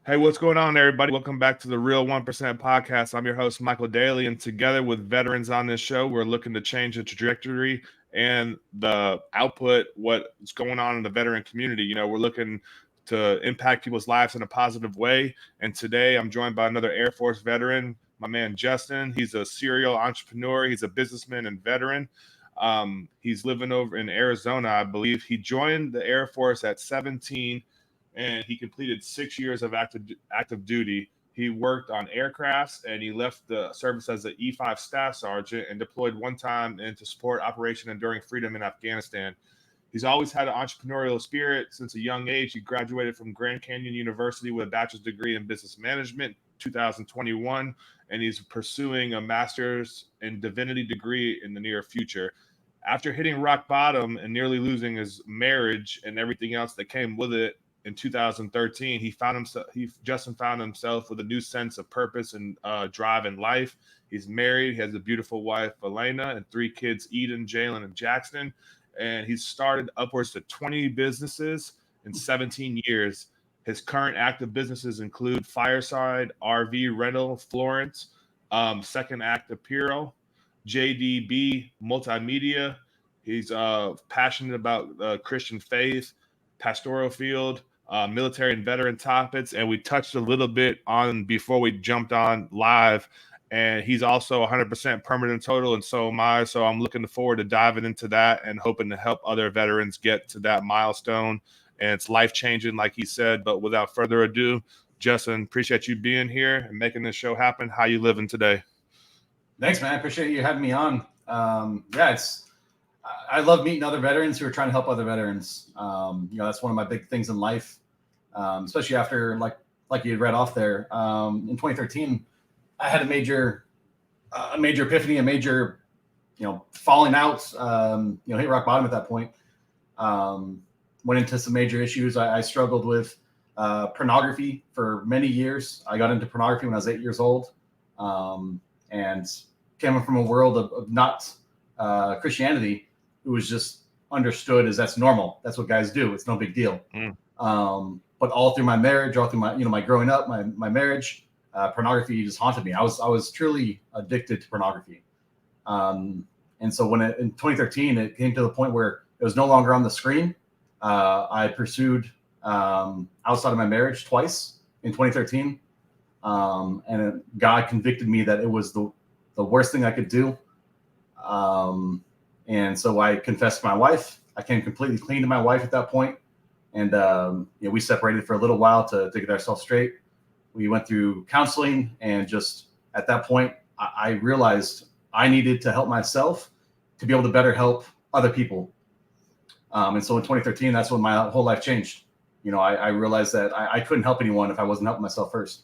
Hey, what's going on, everybody? Welcome back to the Real 1% podcast. I'm your host, Michael Daly, and together with veterans on this show, we're looking to change the trajectory and the output, what's going on in the veteran community. We're looking to impact people's lives in a positive way. And today I'm joined by another Air Force veteran, my man, Justin. He's a serial entrepreneur. He's a businessman and veteran. He's living over in Arizona, I believe. He joined the Air Force at 17 and he completed 6 years of active duty. He worked on aircrafts and he left the service as an E5 staff sergeant and deployed one time into support Operation Enduring Freedom in Afghanistan. He's always had an entrepreneurial spirit since a young age. He graduated from Grand Canyon University with a bachelor's degree in business management 2021, and he's pursuing a master's in divinity degree in the near future. After hitting rock bottom and nearly losing his marriage and everything else that came with it, in 2013, Justin found himself with a new sense of purpose and drive in life. He's married, he has a beautiful wife, Elena, and 3 kids, Eden, Jalen, and Jackson. And he's started upwards to 20 businesses in 17 years. His current active businesses include Fireside, RV Rental, Florence, Second Act Apparel, JDB Multimedia. He's passionate about Christian faith, pastoral field, military and veteran topics, and we touched a little bit on before we jumped on live. And he's also 100% permanent total, and so am I. So I'm looking forward to diving into that and hoping to help other veterans get to that milestone. And it's life changing, like he said. But without further ado, Justin, appreciate you being here and making this show happen. How you living today? Thanks, man. I appreciate you having me on. I love meeting other veterans who are trying to help other veterans. That's one of my big things in life, especially after like you had read off there. In 2013, I had a major epiphany, a major, falling out. Hit rock bottom at that point. Went into some major issues. I struggled with pornography for many years. I got into pornography when I was 8 years old, and came from a world of not Christianity. It was just understood as that's normal. That's what guys do. It's no big deal. But all through my marriage, all through my growing up, my marriage, pornography just haunted me. I was truly addicted to pornography. And so in 2013, it came to the point where it was no longer on the screen. I pursued outside of my marriage twice in 2013. And God convicted me that it was the worst thing I could do. And so I confessed to my wife. I came completely clean to my wife at that point. And we separated for a little while to get ourselves straight. We went through counseling, and just at that point, I realized I needed to help myself to be able to better help other people. And so in 2013, that's when my whole life changed. I realized that I couldn't help anyone if I wasn't helping myself first.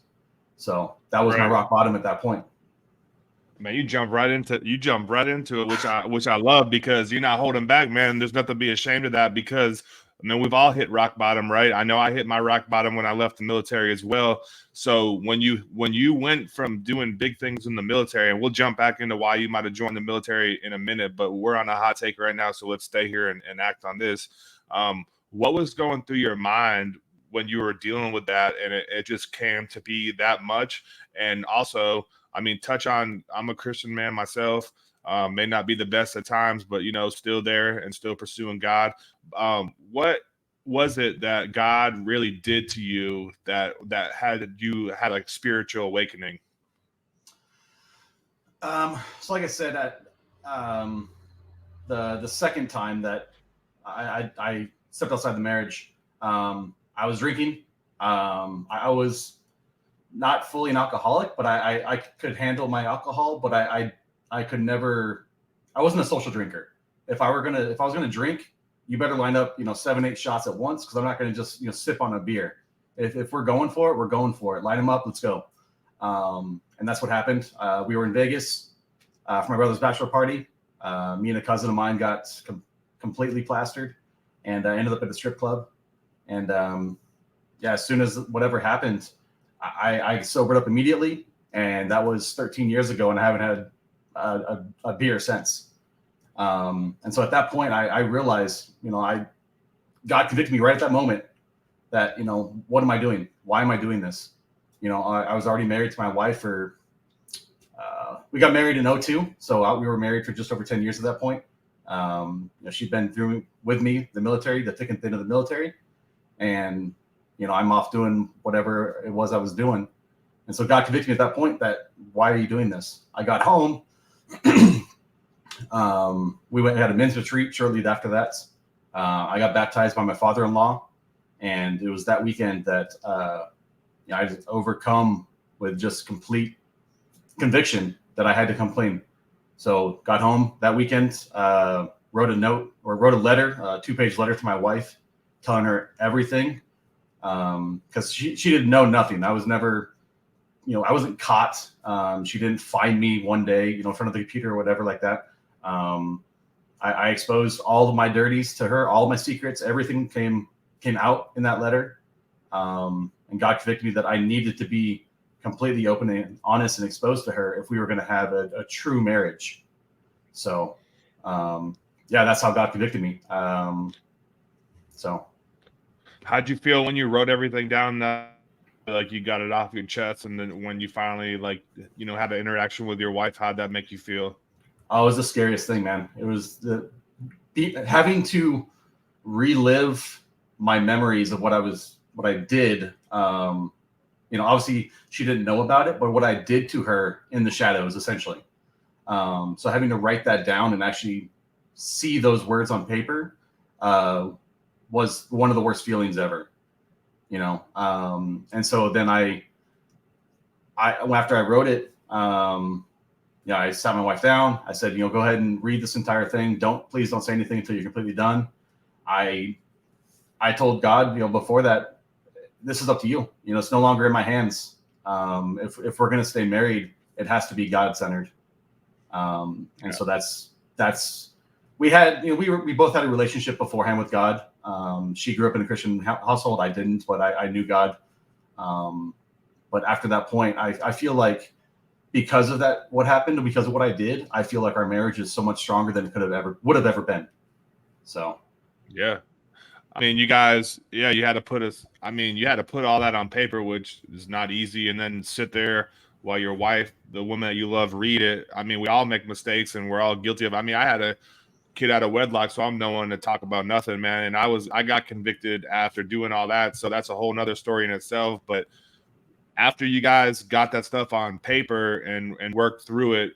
So that was my rock bottom at that point. Man, you jump right into it, which I love, because you're not holding back, man. There's nothing to be ashamed of that, because we've all hit rock bottom, right? I know I hit my rock bottom when I left the military as well. So when you went from doing big things in the military, and we'll jump back into why you might have joined the military in a minute, but we're on a hot take right now, so let's stay here and act on this. What was going through your mind when you were dealing with that, and it just came to be that much? And also, touch on, I'm a Christian man myself, may not be the best at times, but, still there and still pursuing God. What was it that God really did to you that had a spiritual awakening? So like I said, the second time that I stepped outside the marriage, I was drinking. I was not fully an alcoholic, but I could handle my alcohol, but I could never, I wasn't a social drinker. If I was gonna drink, you better line up, 7-8 shots at once, because I'm not gonna just sip on a beer. If we're going for it, we're going for it. Line them up, let's go. And that's what happened. We were in Vegas for my brother's bachelor party. Me and a cousin of mine got completely plastered, and I ended up at the strip club. And as soon as whatever happened, I sobered up immediately, and that was 13 years ago, and I haven't had a beer since. And so at that point, I realized, God convicted me right at that moment that, what am I doing? Why am I doing this? I was already married to my wife for, we got married in 2002. So we were married for just over 10 years at that point. She'd been through with me, the military, the thick and thin of the military. And, I'm off doing whatever it was I was doing. And so God convicted me at that point that, why are you doing this? I got home. We went and had a men's retreat shortly after that. I got baptized by my father-in-law. And it was that weekend that I was overcome with just complete conviction that I had to come clean. So got home that weekend, wrote a letter, a 2-page letter to my wife, telling her everything. Because she didn't know nothing. I was never, I wasn't caught. She didn't find me one day, in front of the computer or whatever like that. I exposed all of my dirties to her, all of my secrets. Everything came out in that letter. And God convicted me that I needed to be completely open and honest and exposed to her if we were going to have a true marriage. So, that's how God convicted me. How'd you feel when you wrote everything down, like you got it off your chest, and then when you finally had an interaction with your wife, how'd that make you feel? Oh, it was the scariest thing, man. It was having to relive my memories of what I did. Obviously she didn't know about it, but what I did to her in the shadows, essentially. So having to write that down and actually see those words on paper, was one of the worst feelings ever, and so then I after I wrote it, I sat my wife down. I said, go ahead and read this entire thing. Please don't say anything until you're completely done. I told God, before that, this is up to you. It's no longer in my hands. If we're going to stay married, it has to be God centered. So that's, we had, we both had a relationship beforehand with God. She grew up in a Christian household. I didn't, but I knew God. But after that point, I feel like because of that, what happened, because of what I did, I feel like our marriage is so much stronger than it would have ever been. So, yeah. I mean, you guys, you had to you had to put all that on paper, which is not easy. And then sit there while your wife, the woman that you love, read it. I mean, we all make mistakes and we're all guilty of, I had a kid out of wedlock, so I'm no one to talk about nothing, man. And I got convicted after doing all that. So that's a whole nother story in itself. But after you guys got that stuff on paper and worked through it,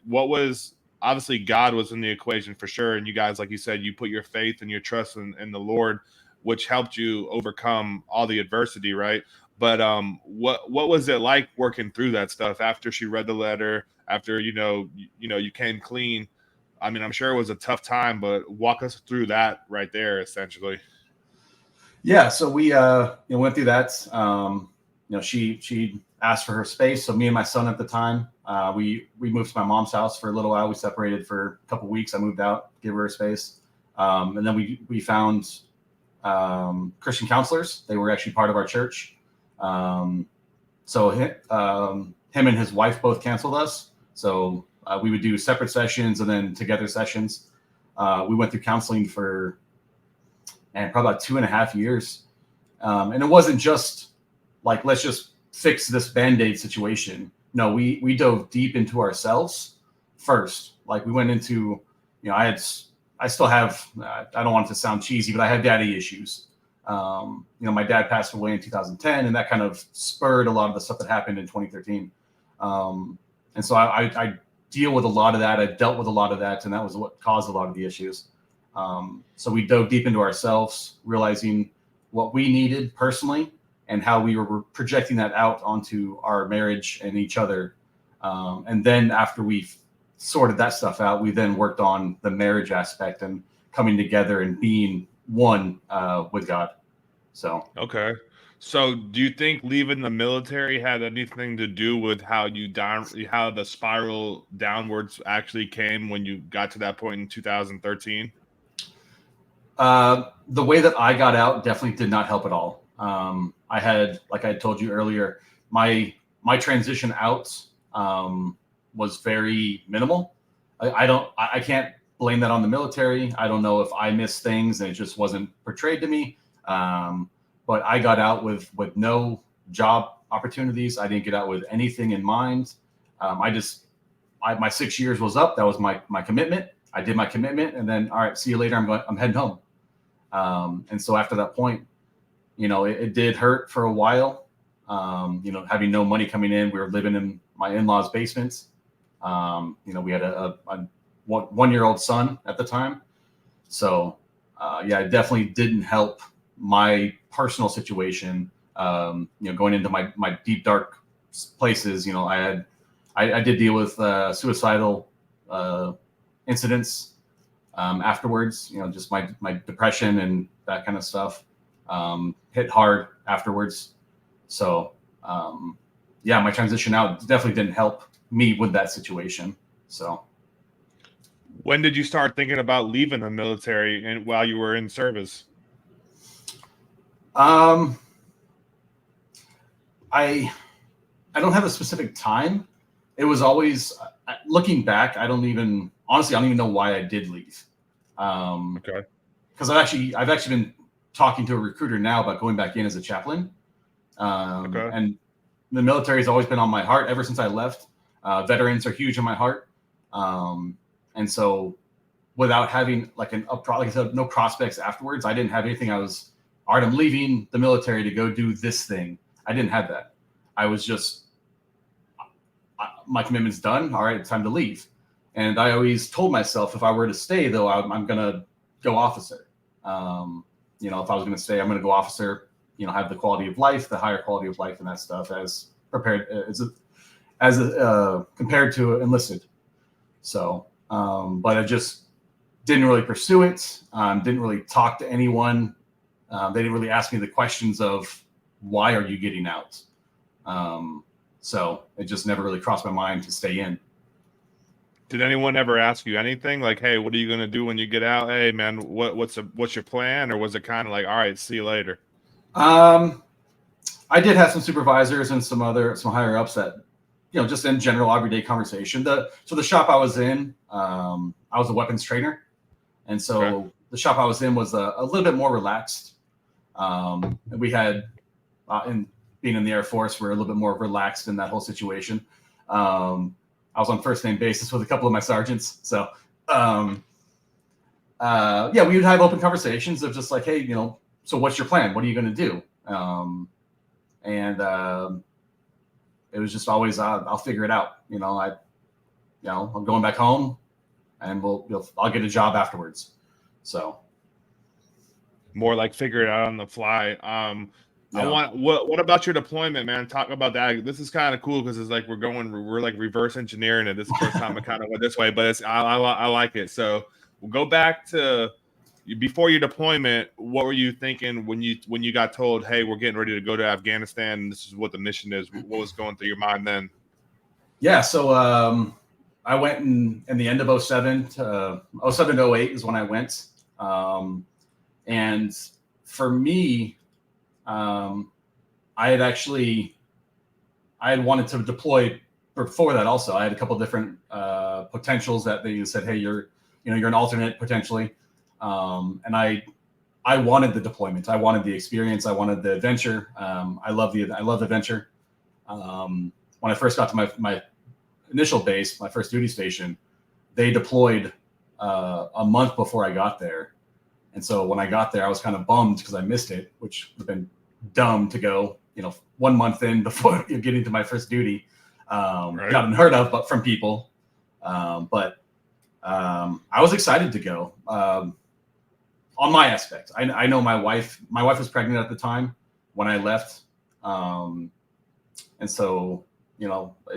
obviously God was in the equation for sure. And you guys, like you said, you put your faith and your trust in the Lord, which helped you overcome all the adversity, right? But what was it like working through that stuff after she read the letter, after you came clean? I mean, I'm sure it was a tough time, but walk us through that right there, essentially. Yeah, so we went through that. She asked for her space. So me and my son at the time, we moved to my mom's house for a little while. We separated for a couple of weeks. I moved out, gave her a space, and then we found Christian counselors. They were actually part of our church. So him and his wife both canceled us. So we would do separate sessions and then together sessions. We went through counseling for probably about 2.5 years. And it wasn't just like, let's just fix this Band-Aid situation. No, we dove deep into ourselves first. Like we went into, I still have, I don't want it to sound cheesy, but I had daddy issues. My dad passed away in 2010, and that kind of spurred a lot of the stuff that happened in 2013. And so I deal with a lot of that. I dealt with a lot of that, and that was what caused a lot of the issues. So we dove deep into ourselves, realizing what we needed personally and how we were projecting that out onto our marriage and each other. And then after we sorted that stuff out, we then worked on the marriage aspect and coming together and being one with God. So, okay. So do you think leaving the military had anything to do with how the spiral downwards actually came when you got to that point in 2013? The way that I got out definitely did not help at all. I had, like I told you earlier, my transition out was very minimal. I can't blame that on the military. I don't know if I missed things and it just wasn't portrayed to me. but I got out with no job opportunities. I didn't get out with anything in mind. My 6 years was up. That was my commitment. I did my commitment, and then all right, see you later. I'm heading home. And so after that point, it did hurt for a while. Having no money coming in, we were living in my in-laws' basement. We had a 1-year-old son at the time. So, it definitely didn't help my personal situation. Going into my deep, dark places, I did deal with suicidal incidents afterwards, just my depression and that kind of stuff hit hard afterwards. So, my transition out definitely didn't help me with that situation. So, when did you start thinking about leaving the military and while you were in service? I don't have a specific time. It was always, looking back, I don't even know why I did leave. Okay. Because I've actually been talking to a recruiter now about going back in as a chaplain. Okay. And the military has always been on my heart ever since I left. Veterans are huge in my heart. And so without having like I said, no prospects afterwards, I didn't have anything. I was, all right, I'm leaving the military to go do this thing. I didn't have that. I was just, my commitment's done. All right, it's time to leave. And I always told myself, if I were to stay, though, I'm going to go officer. If I was going to stay, I'm going to go officer, have the quality of life, the higher quality of life and that stuff as prepared as compared to enlisted. So, but I just didn't really pursue it. Didn't really talk to anyone. They didn't really ask me the questions of why are you getting out? So it just never really crossed my mind to stay in. Did anyone ever ask you anything like, hey, what are you going to do when you get out? Hey, man, what's your plan? Or was it kind of like, all right, see you later? I did have some supervisors and some higher ups that, just in general, everyday conversation. So the shop I was in, I was a weapons trainer. And so okay. The shop I was in was a little bit more relaxed. And we had, being in the Air Force, we're a little bit more relaxed in that whole situation. I was on first name basis with a couple of my sergeants. So, we would have open conversations of just like, hey, so what's your plan? What are you going to do? It was just always, I'll figure it out. I'm going back home and I'll get a job afterwards. So more like figure it out on the fly. What about your deployment, man? Talk about that. This is kind of cool because it's like we're like reverse engineering it. This is the first time I kind of went this way, but I like it. So we'll go back to before your deployment. What were you thinking when you got told, hey, we're getting ready to go to Afghanistan and this is what the mission is? What was going through your mind then? Yeah, so I went in the end of 07 to 08 is when I went. And for me, I had wanted to deploy before that. Also, I had a couple of different potentials that they said, "Hey, you're an alternate potentially," and I wanted the deployment. I wanted the experience. I wanted the adventure. I love the adventure. When I first got to my initial base, my first duty station, they deployed a month before I got there, and so when I got there, I was kind of bummed because I missed it, which would have been dumb to go, 1 month in before getting to my first duty. Right. Not unheard of, but from people. But I was excited to go. On my aspect, I know my wife was pregnant at the time when I left. And so, it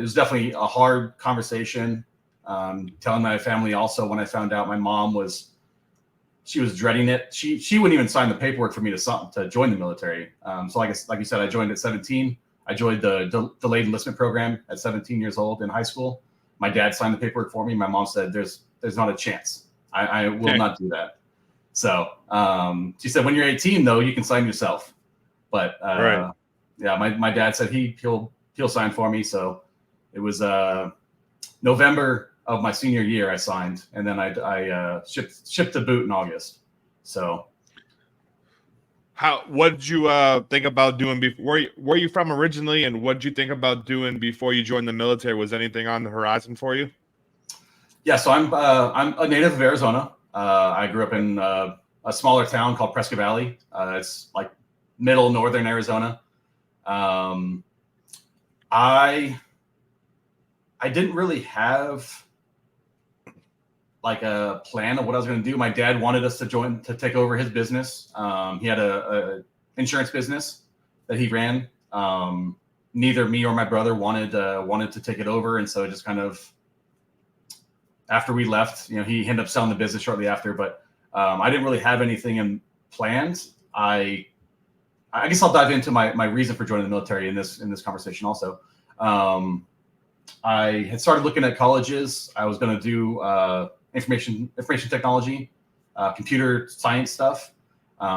was definitely a hard conversation. Telling my family also when I found out my mom was dreading it. She wouldn't even sign the paperwork for me to join the military. So like you said, I joined at 17. I joined the delayed enlistment program at 17 years old in high school. My dad signed the paperwork for me. My mom said, there's not a chance. I will not do that. So she said, when you're 18 though, you can sign yourself. But right. Yeah, my dad said he'll sign for me. So it was November of my senior year I signed, and then I shipped the boot in August. So What did you think about doing before? Where you from originally, and what did you think about doing before you joined the military? Was anything on the horizon for you? Yeah, so I'm a native of Arizona. I grew up in a smaller town called Prescott Valley. It's like middle northern Arizona. Um, I didn't really have like a plan of what I was going to do. My dad wanted us to take over his business. He had a insurance business that he ran. Neither me or my brother wanted to take it over, and so it just kind of, after we left, he ended up selling the business shortly after. But I didn't really have anything in plans. I guess I'll dive into my reason for joining the military in this conversation also. I had started looking at colleges. I was going to do information technology, computer science stuff.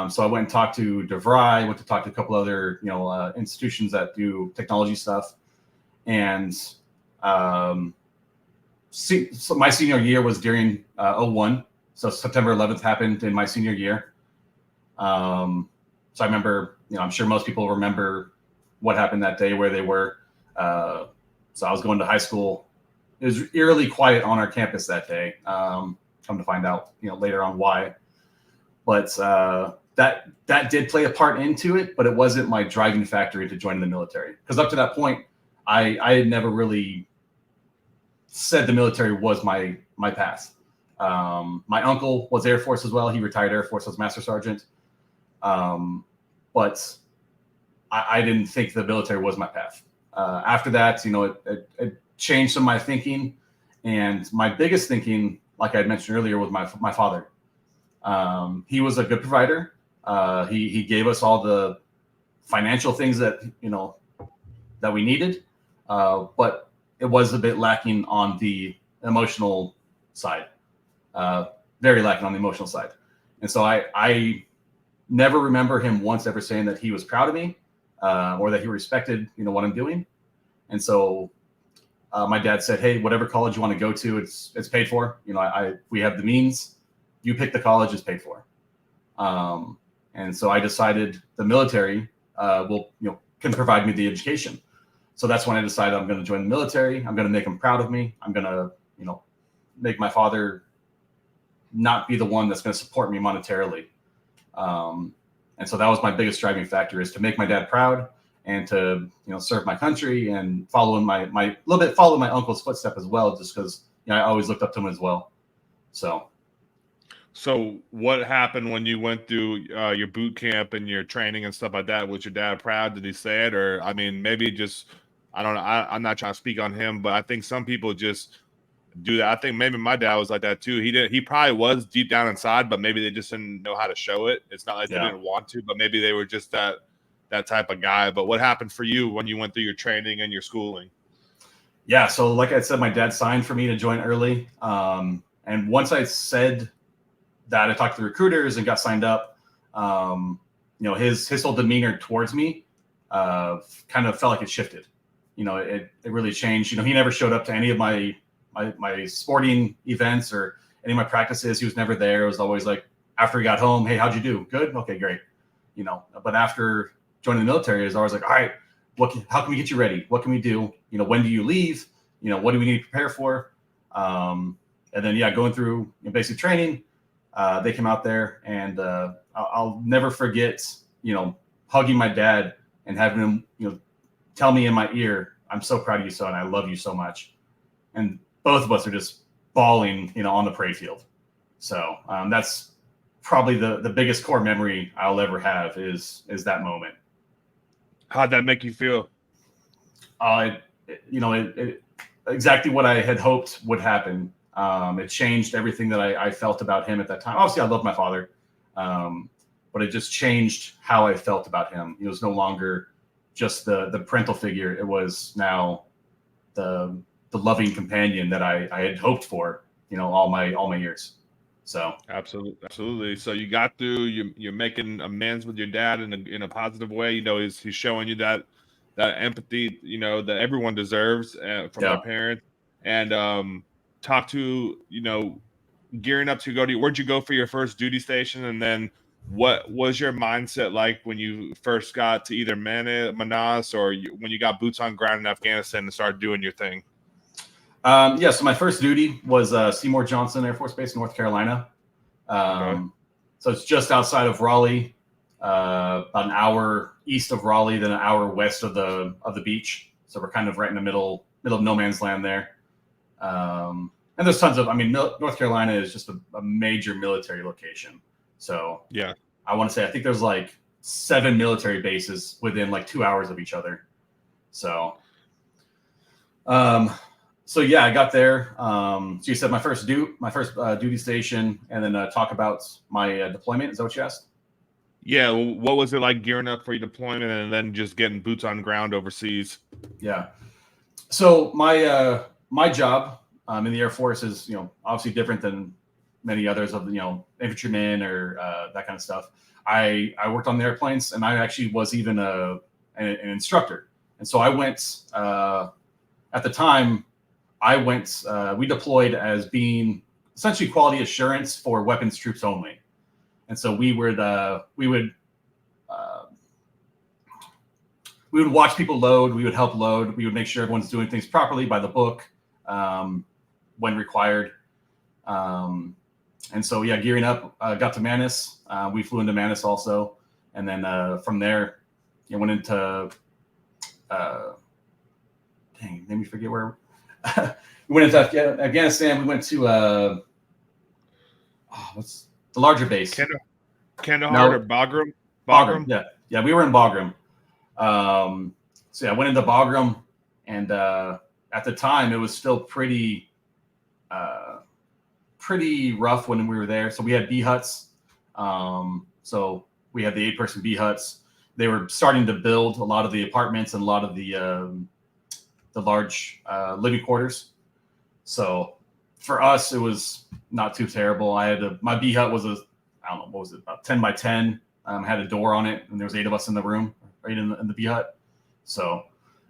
So I went and talked to DeVry, went to talk to a couple other institutions that do technology stuff, and so my senior year was during 01. So September 11th happened in my senior year. So I remember, I'm sure most people remember what happened that day, where they were. So I was going to high school. It was eerily quiet on our campus that day. Come to find out, later on why. But that did play a part into it, but it wasn't my driving factor into joining the military. Because up to that point, I had never really said the military was my path. My uncle was Air Force as well. He retired Air Force as Master Sergeant. But I didn't think the military was my path. After that, it changed some of my thinking. And my biggest thinking, like I had mentioned earlier, was my father. He was a good provider. He gave us all the financial things that we needed, but it was a bit lacking on the emotional side. Very lacking on the emotional side. And so I never remember him once ever saying that he was proud of me, or that he respected what I'm doing. And so my dad said, "Hey, whatever college you want to go to, it's paid for. We have the means. You pick the college, it's paid for." And so I decided the military can provide me the education. So that's when I decided I'm going to join the military. I'm going to make him proud of me. I'm going to make my father not be the one that's going to support me monetarily. And so that was my biggest driving factor, is to make my dad proud and to serve my country and follow in my uncle's footstep as well, just because I always looked up to him as well. So what happened when you went through your boot camp and your training and stuff like that? Was your dad proud? Did he say it? Or, I mean, maybe just, I don't know. I'm not trying to speak on him, but I think some people just do that. I think maybe my dad was like that too. He probably was deep down inside, but maybe they just didn't know how to show it. It's not like they didn't want to, but maybe they were just that type of guy. But what happened for you when you went through your training and your schooling? Yeah. So like I said, my dad signed for me to join early. And once I said that, I talked to the recruiters and got signed up. His whole demeanor towards me kind of felt like it shifted. It really changed. He never showed up to any of my sporting events or any of my practices. He was never there. It was always like, after he got home, "Hey, how'd you do? Good? Okay, great." But after joining the military, it was always like, "All right, how can we get you ready? What can we do? When do you leave? What do we need to prepare for?" And then, going through basic training, they came out there, and I'll never forget, hugging my dad and having him, tell me in my ear, "I'm so proud of you, son. I love you so much." And both of us are just bawling, on the parade field. So that's probably the biggest core memory I'll ever have is that moment. How'd that make you feel? Exactly what I had hoped would happen. It changed everything that I felt about him at that time. Obviously, I love my father, but it just changed how I felt about him. It was no longer just the parental figure. It was now the loving companion that I had hoped for, all my years. So absolutely. So you got through. You're making amends with your dad in a positive way. He's showing you that empathy, that everyone deserves from their parents. And talk to gearing up to go to, where'd you go for your first duty station, and then what was your mindset like when you first got to either Manas or when you got boots on ground in Afghanistan and started doing your thing? Yeah, so my first duty was Seymour Johnson Air Force Base, North Carolina. Okay. So it's just outside of Raleigh, about an hour east of Raleigh, then an hour west of the beach. So we're kind of right in the middle of no man's land there. And there's tons of, North Carolina is just a major military location. So Yeah. I want to say, I think there's like 7 military bases within like 2 hours of each other. So, so yeah, I got there. So you said my first duty station, and then talk about my deployment. Is that what you asked? Yeah. What was it like gearing up for your deployment and then just getting boots on ground overseas? Yeah. So my job in the Air Force is obviously different than many others of infantrymen or that kind of stuff. I worked on the airplanes, and I actually was even an instructor. And so I went at the time. We deployed as being essentially quality assurance for weapons troops only. And so we would watch people load. We would help load. We would make sure everyone's doing things properly by the book when required. And so, yeah, gearing up, got to Manus. We flew into Manus also. And then from there, went into, let me forget where. We went into Afghanistan. We went to, what's the larger base? Kandahar or Bagram? Bagram. Yeah, we were in Bagram. So yeah, I went into Bagram, and at the time it was still pretty rough when we were there. So we had B huts. So we had the 8-person B huts. They were starting to build a lot of the apartments and a lot of the large living quarters. So for us, it was not too terrible. My B hut was about 10 by 10. Had a door on it, and there was 8 of us in the room, right in the B hut. So,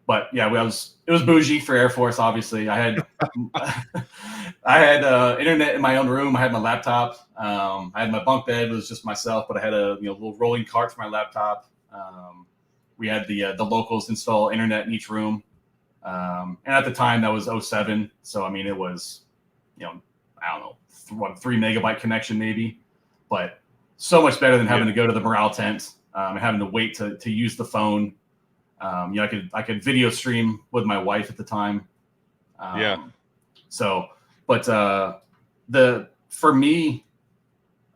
but yeah, it was bougie for Air Force. Obviously, I had internet in my own room. I had my laptop. I had my bunk bed. It was just myself, but I had a little rolling cart for my laptop. We had the locals install internet in each room. And at the time that was 07. So, it was, I don't know, 3 megabyte connection maybe, but so much better than having to go to the morale tent and having to wait to use the phone. I could video stream with my wife at the time. So, but for me,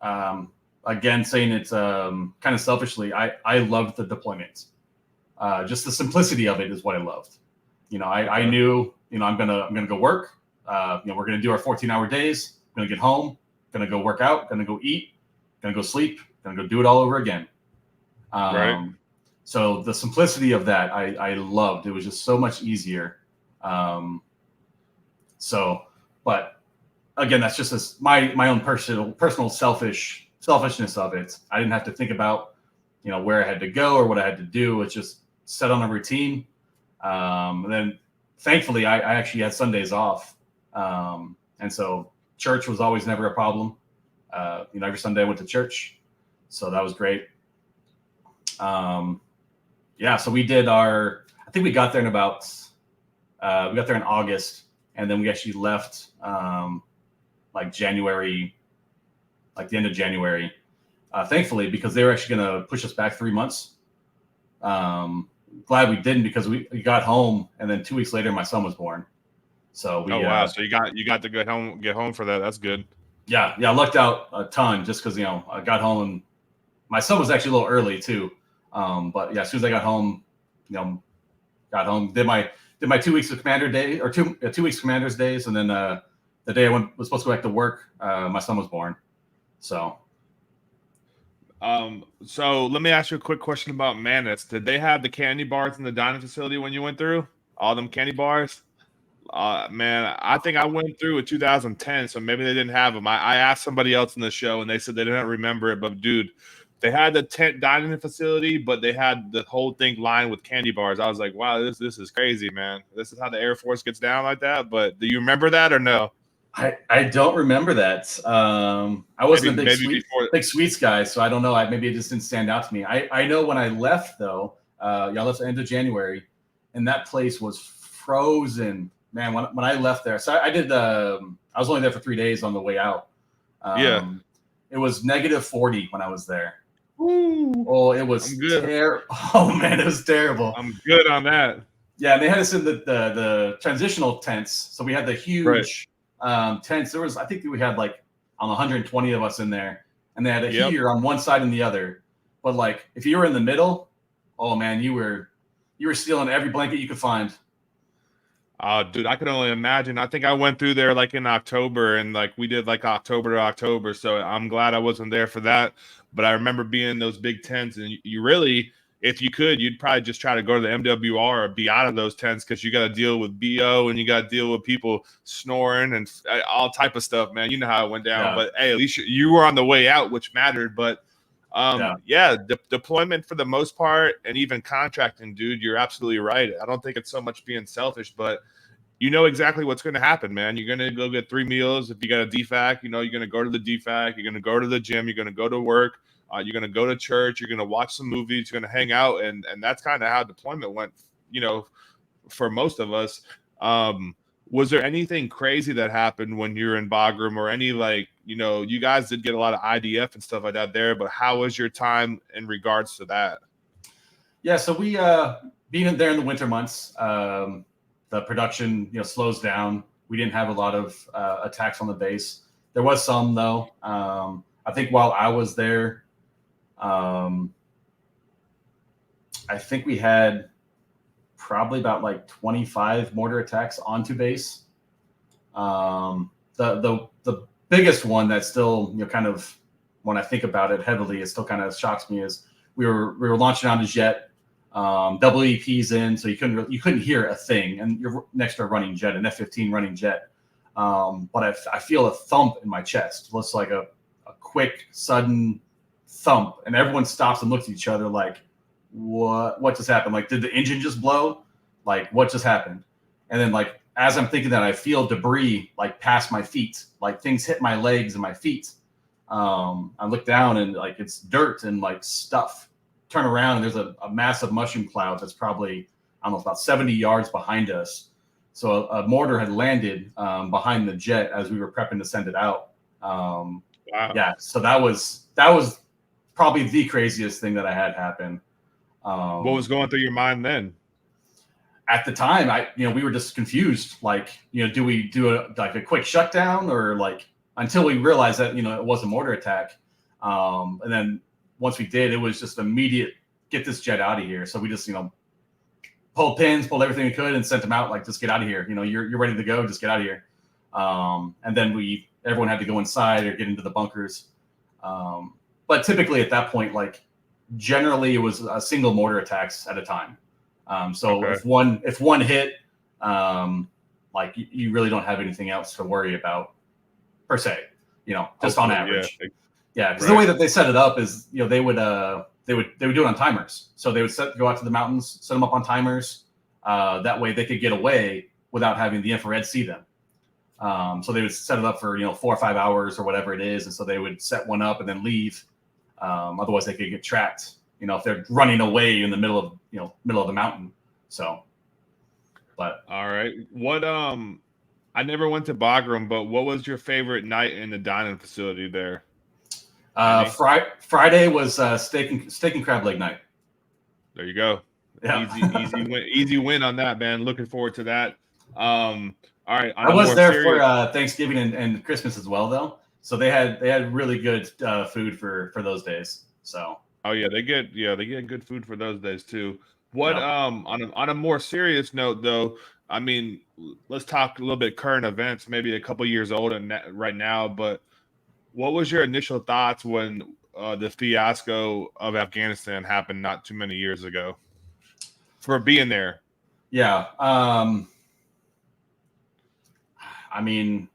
again, saying it's kind of selfishly, I loved the deployment. Just the simplicity of it is what I loved. I knew, I'm gonna go work. We're gonna do our 14-hour days. Gonna get home. Gonna go work out. Gonna go eat. Gonna go sleep. Gonna go do it all over again. Right. So the simplicity of that, I loved. It was just so much easier. But again, that's just my own personal selfishness of it. I didn't have to think about, where I had to go or what I had to do. It's just set on a routine. And then thankfully I actually had Sundays off. And so church was always never a problem. Every Sunday I went to church. So that was great. So we did I think we got there in August, and then we actually left like January, like the end of January, thankfully, because they were actually going to push us back 3 months. Glad we didn't, because we got home, and then 2 weeks later my son was born. So wow. So you got to get home for that. That's good. Yeah. I lucked out a ton just because, I got home, and my son was actually a little early too. But yeah, as soon as I got home, did my 2 weeks of commander day, or 2 weeks commander's days. And then, the day I was supposed to go back to work, my son was born. So let me ask you a quick question about Manus. Did they have the candy bars in the dining facility when you went through? All them candy bars? Man, I think I went through in 2010, so maybe they didn't have them. I asked somebody else in the show, and they said they didn't remember it. But dude, they had the tent dining facility, but they had the whole thing lined with candy bars. I was like, wow, this is crazy, man. This is how the Air Force gets down like that. But do you remember that or no? I don't remember that. I wasn't Maybe before. big sweets guy, so I don't know. Maybe it just didn't stand out to me. I know when I left though, y'all left at the end of January, and that place was frozen. Man, when I left there, so I did. I was only there for 3 days on the way out. Yeah. It was -40 when I was there. Ooh, Oh, it was I'm good. terrible. Oh man, it was terrible. I'm good on that. Yeah, and they had us in the transitional tents. So we had the huge tents. I think we had like on 120 of us in there, and they had a heater on one side and the other. But like if you were in the middle, oh man, you were stealing every blanket you could find. Oh, dude, I could only imagine. I think I went through there like in October, and like we did like October to October. So I'm glad I wasn't there for that. But I remember being in those big tents, and you really, if you could, you'd probably just try to go to the MWR or be out of those tents because you got to deal with BO and you got to deal with people snoring and all type of stuff, man. You know how it went down. Yeah. But hey, at least you were on the way out, which mattered. But deployment for the most part, and even contracting, dude, you're absolutely right. I don't think it's so much being selfish, but you know exactly what's going to happen, man. You're going to go get 3 meals. If you got a DFAC, you know, you're going to go to the DFAC. You're going to go to the gym. You're going to go to work. You're going to go to church. You're going to watch some movies. You're going to hang out. And that's kind of how deployment went, you know, for most of us. Was there anything crazy that happened when you were in Bagram or any, like, you know, you guys did get a lot of IDF and stuff like that there, but how was your time in regards to that? Yeah, so we being there in the winter months, the production, you know, slows down. We didn't have a lot of attacks on the base. There was some though. I think while I was there, I think we had probably about like 25 mortar attacks onto base. The biggest one that still, you know, kind of when I think about it heavily, it still kind of shocks me is we were launching on a jet. WEP's in, so you couldn't hear a thing, and you're next to a running jet, an F-15 running jet. But I feel a thump in my chest. It looks like a quick, sudden thump, and everyone stops and looks at each other like, what just happened? Like, did the engine just blow? Like, what just happened? And then, like, as I'm thinking that, I feel debris like past my feet, like things hit my legs and my feet. I look down and like it's dirt and like stuff. Turn around and there's a massive mushroom cloud that's probably, I don't know, about 70 yards behind us. So a mortar had landed behind the jet as we were prepping to send it out. Wow. Yeah, so that was probably the craziest thing that I had happen. What was going through your mind then? At the time, we were just confused. Like, do we do a quick shutdown or like until we realized that, it was a mortar attack. And then once we did, it was just immediate, get this jet out of here. So we just, pulled pins, pulled everything we could and sent them out. Like, just get out of here. You're ready to go. Just get out of here. And then everyone had to go inside or get into the bunkers. But typically at that point, like generally it was a single mortar attacks at a time. So okay. if one hit, like you really don't have anything else to worry about per se, just on average. Yeah. Because the way that they set it up is, they would do it on timers. So they would go out to the mountains, set them up on timers. That way they could get away without having the infrared see them. So they would set it up for, 4 or 5 hours or whatever it is. And so they would set one up and then leave. Otherwise they could get tracked, if they're running away in the middle of the mountain. So, but. All right. What, I never went to Bagram, but what was your favorite night in the dining facility there? Friday was steak and crab leg night. There you go. Yeah. Easy win on that, man. Looking forward to that. All right. I was there for Thanksgiving and Christmas as well, though. So they had really good food for those days. So. Oh yeah, they get good food for those days too. What on a more serious note though, I mean, let's talk a little bit current events, maybe a couple years old and right now, but what was your initial thoughts when the fiasco of Afghanistan happened not too many years ago? For being there. Yeah. I mean,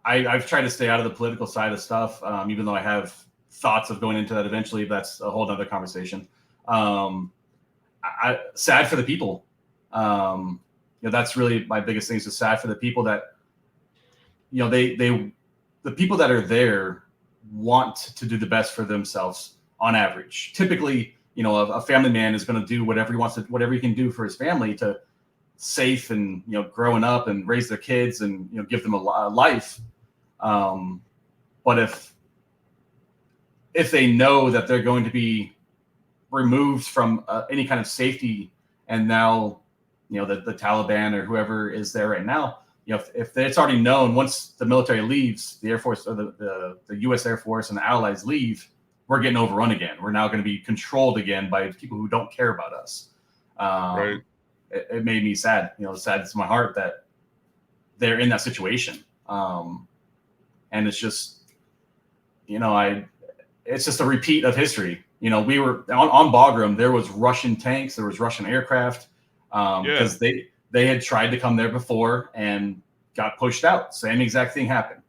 I've tried to stay out of the political side of stuff, even though I have thoughts of going into that eventually. That's a whole other conversation. Sad for the people. That's really my biggest thing is just sad for the people that the people that are there want to do the best for themselves on average. Typically, a family man is going to do whatever he can do for his family to safe and, growing up and raise their kids and, give them a life. But if they know that they're going to be removed from any kind of safety, and now, the Taliban or whoever is there right now, if it's already known, once the military leaves, the Air Force or the U.S. Air Force and the Allies leave, we're getting overrun again. We're now going to be controlled again by people who don't care about us. Right. It made me sad, sad to my heart that they're in that situation. And it's just, it's just a repeat of history. We were on Bagram, there was Russian tanks, there was Russian aircraft, because they had tried to come there before and got pushed out. Same exact thing happened.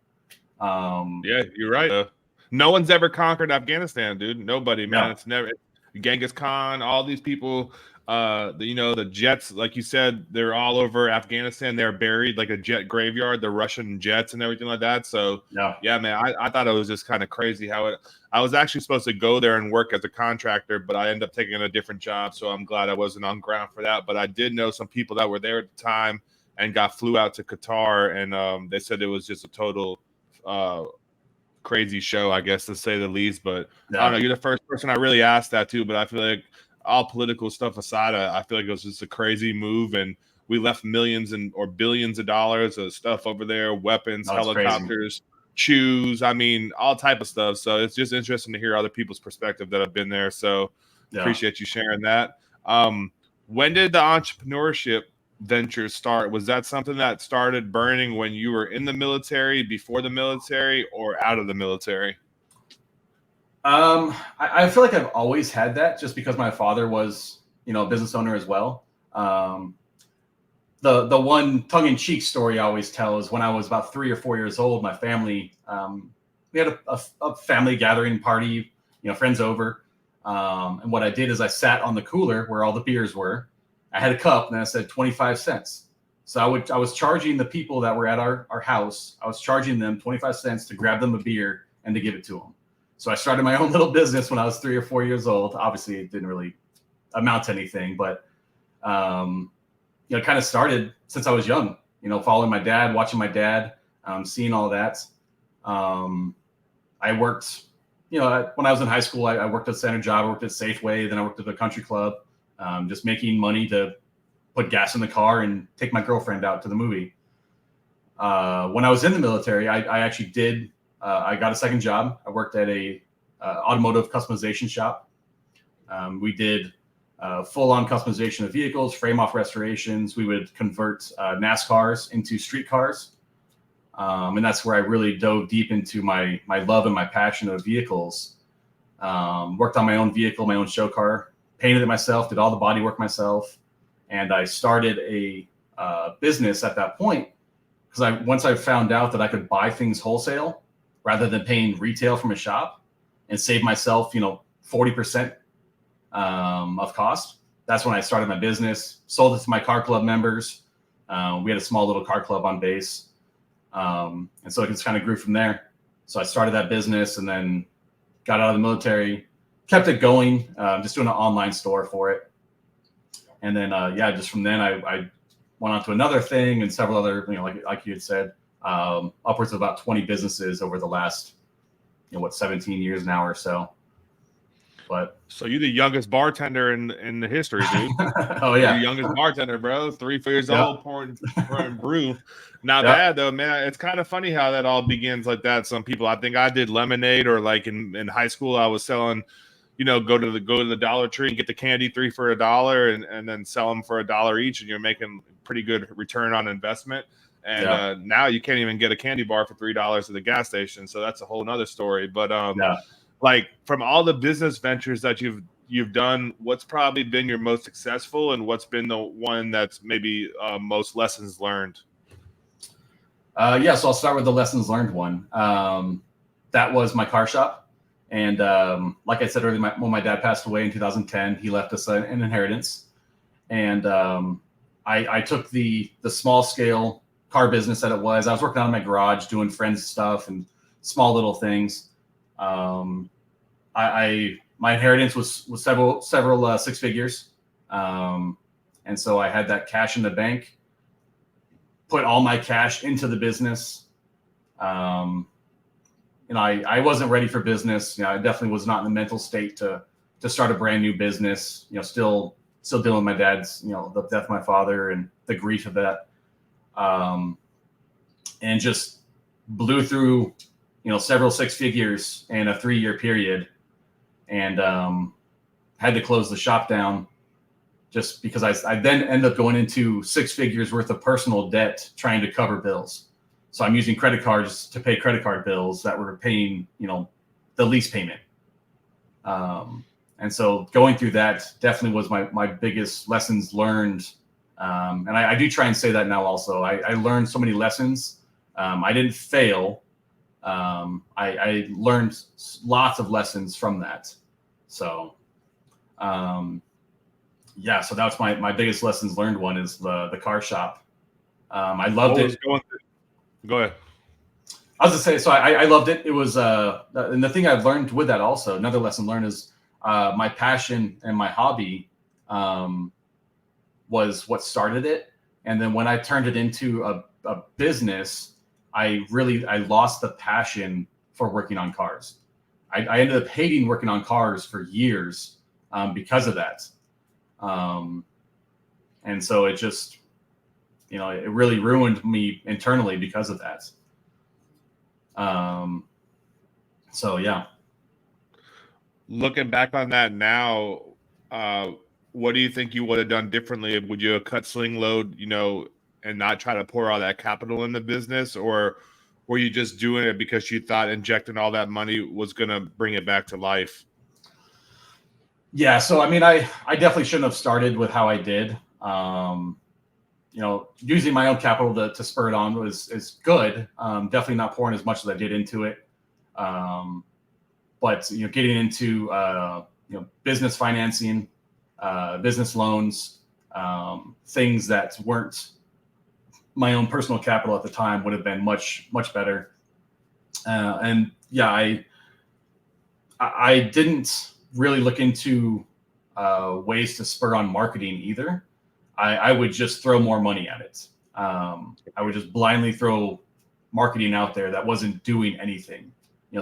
Yeah, you're right. No one's ever conquered Afghanistan, dude. Nobody, man. Yeah. It's never Genghis Khan, all these people, the jets, like you said, they're all over Afghanistan. They're buried like a jet graveyard, the Russian jets and everything like that. So yeah, man, I thought it was just kind of crazy how I was actually supposed to go there and work as a contractor, but I ended up taking a different job. So I'm glad I wasn't on ground for that. But I did know some people that were there at the time and flew out to Qatar, and they said it was just a total crazy show, I guess, to say the least. But I don't know, you're the first person I really asked that to, but I feel like all political stuff aside, I feel like it was just a crazy move, and we left millions or billions of dollars of stuff over there, weapons, helicopters, shoes, I mean, all type of stuff. So it's just interesting to hear other people's perspective that have been there. So appreciate you sharing that. When did the entrepreneurship venture start? Was that something that started burning when you were in the military, before the military, or out of the military? I feel like I've always had that, just because my father was, a business owner as well. The one tongue-in-cheek story I always tell is when I was about 3 or 4 years old, my family, we had a family gathering party, friends over. And what I did is I sat on the cooler where all the beers were. I had a cup and I said 25 cents. So I was charging the people that were at our house, I was charging them 25 cents to grab them a beer and to give it to them. So I started my own little business when I was 3 or 4 years old. Obviously, it didn't really amount to anything, but it kind of started since I was young, following my dad, watching my dad, seeing all that. I worked, when I was in high school, I worked at Center Job, I worked at Safeway, then I worked at the country club, just making money to put gas in the car and take my girlfriend out to the movie. When I was in the military, I actually did, I got a second job. I worked at a automotive customization shop. We did full-on customization of vehicles, frame-off restorations. We would convert NASCARs into street cars. And that's where I really dove deep into my love and my passion of vehicles. Worked on my own vehicle, my own show car, painted it myself, did all the body work myself. And I started a business at that point, because once I found out that I could buy things wholesale rather than paying retail from a shop and save myself, 40% of cost. That's when I started my business, sold it to my car club members. We had a small little car club on base. And so it just kind of grew from there. So I started that business and then got out of the military, kept it going, just doing an online store for it. And then, just from then I went on to another thing and several other, like you had said, upwards of about 20 businesses over the last, 17 years now or so. But so you're the youngest bartender in the history, dude. Oh yeah, you're the youngest bartender, bro. 3 years old, pouring brew. Not bad though, man. It's kind of funny how that all begins like that. Some people, I think I did lemonade, or like in high school, I was selling, go to the Dollar Tree and get the candy 3 for $1, and then sell them for $1 each, and you're making pretty good return on investment. And now you can't even get a candy bar for $3 at the gas station. So that's a whole nother story. But like, from all the business ventures that you've done, what's probably been your most successful, and what's been the one that's maybe most lessons learned? So I'll start with the lessons learned one. That was my car shop. And like I said earlier, when my dad passed away in 2010, he left us an inheritance. And I took the small scale car business that it was. I was working out in my garage doing friends stuff and small little things. My inheritance was several six figures, and so I had that cash in the bank. Put all my cash into the business. I wasn't ready for business. I definitely was not in the mental state to start a brand new business. Still dealing with my dad's, the death of my father and the grief of that, and just blew through, several six figures in a 3-year period, and had to close the shop down just because I then end up going into 6 figures worth of personal debt trying to cover bills. So I'm using credit cards to pay credit card bills that were paying, the lease payment. And so going through that definitely was my biggest lessons learned. And I do try and say that now also. I learned so many lessons. I didn't fail. I learned lots of lessons from that. So, so that's my biggest lessons learned one is the car shop. I loved it. Go ahead. I was gonna say, so I loved it. It was, and the thing I've learned with that also, another lesson learned is my passion and my hobby was what started it. And then when I turned it into a business, I lost the passion for working on cars. I ended up hating working on cars for years because of that. And so it just, it really ruined me internally because of that. So yeah. Looking back on that now, what do you think you would have done differently? Would you have cut sling load, and not try to pour all that capital in the business, or were you just doing it because you thought injecting all that money was going to bring it back to life? Yeah. So, I mean, I definitely shouldn't have started with how I did. Using my own capital to spur it on is good. Definitely not pouring as much as I did into it. But getting into business financing, business loans, things that weren't my own personal capital at the time would have been much better. And yeah, I didn't really look into ways to spur on marketing either. I would just throw more money at it. I would just blindly throw marketing out there that wasn't doing anything.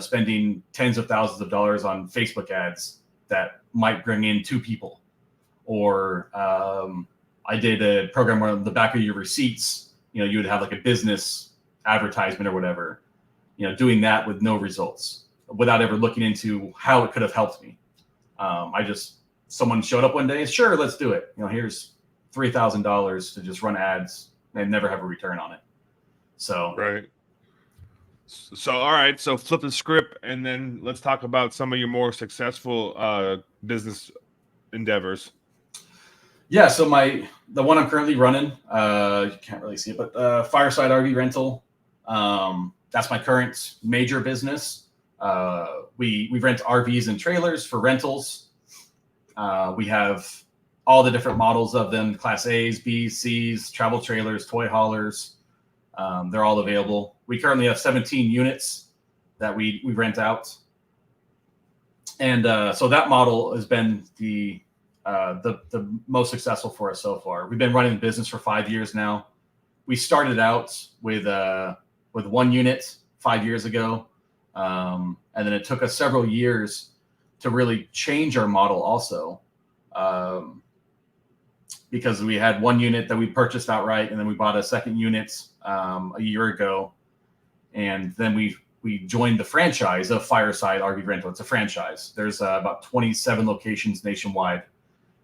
Spending tens of thousands of dollars on Facebook ads that might bring in 2 people. Or I did a program where on the back of your receipts, you would have like a business advertisement or whatever, doing that with no results without ever looking into how it could have helped me. Someone showed up one day, sure, let's do it. Here's $3,000 to just run ads and never have a return on it. So, right. So, all right. So flip the script and then let's talk about some of your more successful business endeavors. Yeah. So the one I'm currently running, you can't really see it, but Fireside RV Rental. That's my current major business. We rent RVs and trailers for rentals. We have all the different models of them: Class A's, B's, C's, travel trailers, toy haulers. They're all available. We currently have 17 units that we rent out. And so that model has been the most successful for us so far. We've been running the business for 5 years now. We started out with 1 unit 5 years ago. And then it took us several years to really change our model also. Because we had 1 unit that we purchased outright, and then we bought a second unit a year ago. And then we joined the franchise of Fireside RV Rental. It's a franchise. There's about 27 locations nationwide.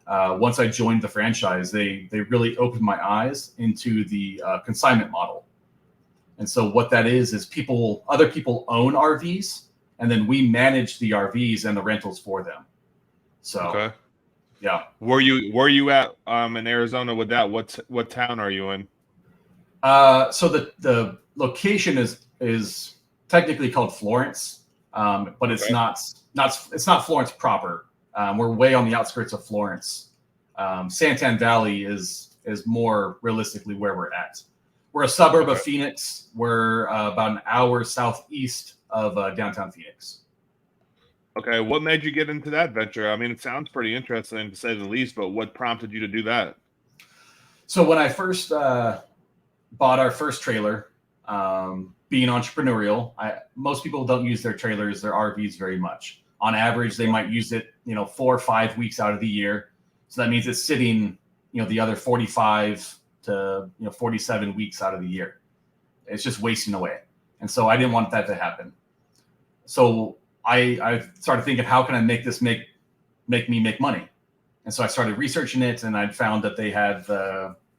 Once I joined the franchise, they really opened my eyes into the consignment model. And so what that is other people own RVs, and then we manage the RVs and the rentals for them. So, okay. Yeah. Where you at in Arizona with that? What town are you in? So the location is technically called Florence, but it's not Florence proper. We're way on the outskirts of Florence. Santan Valley is more realistically where we're at. we're a suburb of Phoenix. We're about an hour southeast of downtown Phoenix. Okay, what made you get into that venture? I mean, it sounds pretty interesting to say the least, but what prompted you to do that? So when I first bought our first trailer, being entrepreneurial, most people don't use their trailers, their RVs very much. On average, they might use it, 4 or 5 weeks out of the year. So that means it's sitting, the other 45 to 47 weeks out of the year. It's just wasting away. And so I didn't want that to happen. So I started thinking, how can I make this make me make money? And so I started researching it, and I found that they had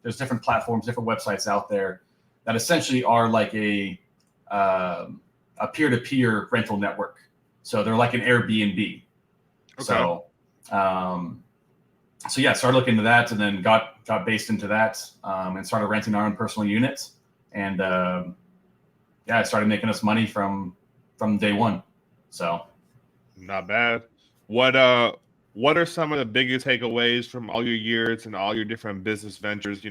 there's different platforms, different websites out there that essentially are like a peer-to-peer rental network. So they're like an Airbnb. Okay. So yeah, started looking into that, and then got based into that, and started renting our own personal units. And it started making us money from day one. So not bad. What are some of the biggest takeaways from all your years and all your different business ventures?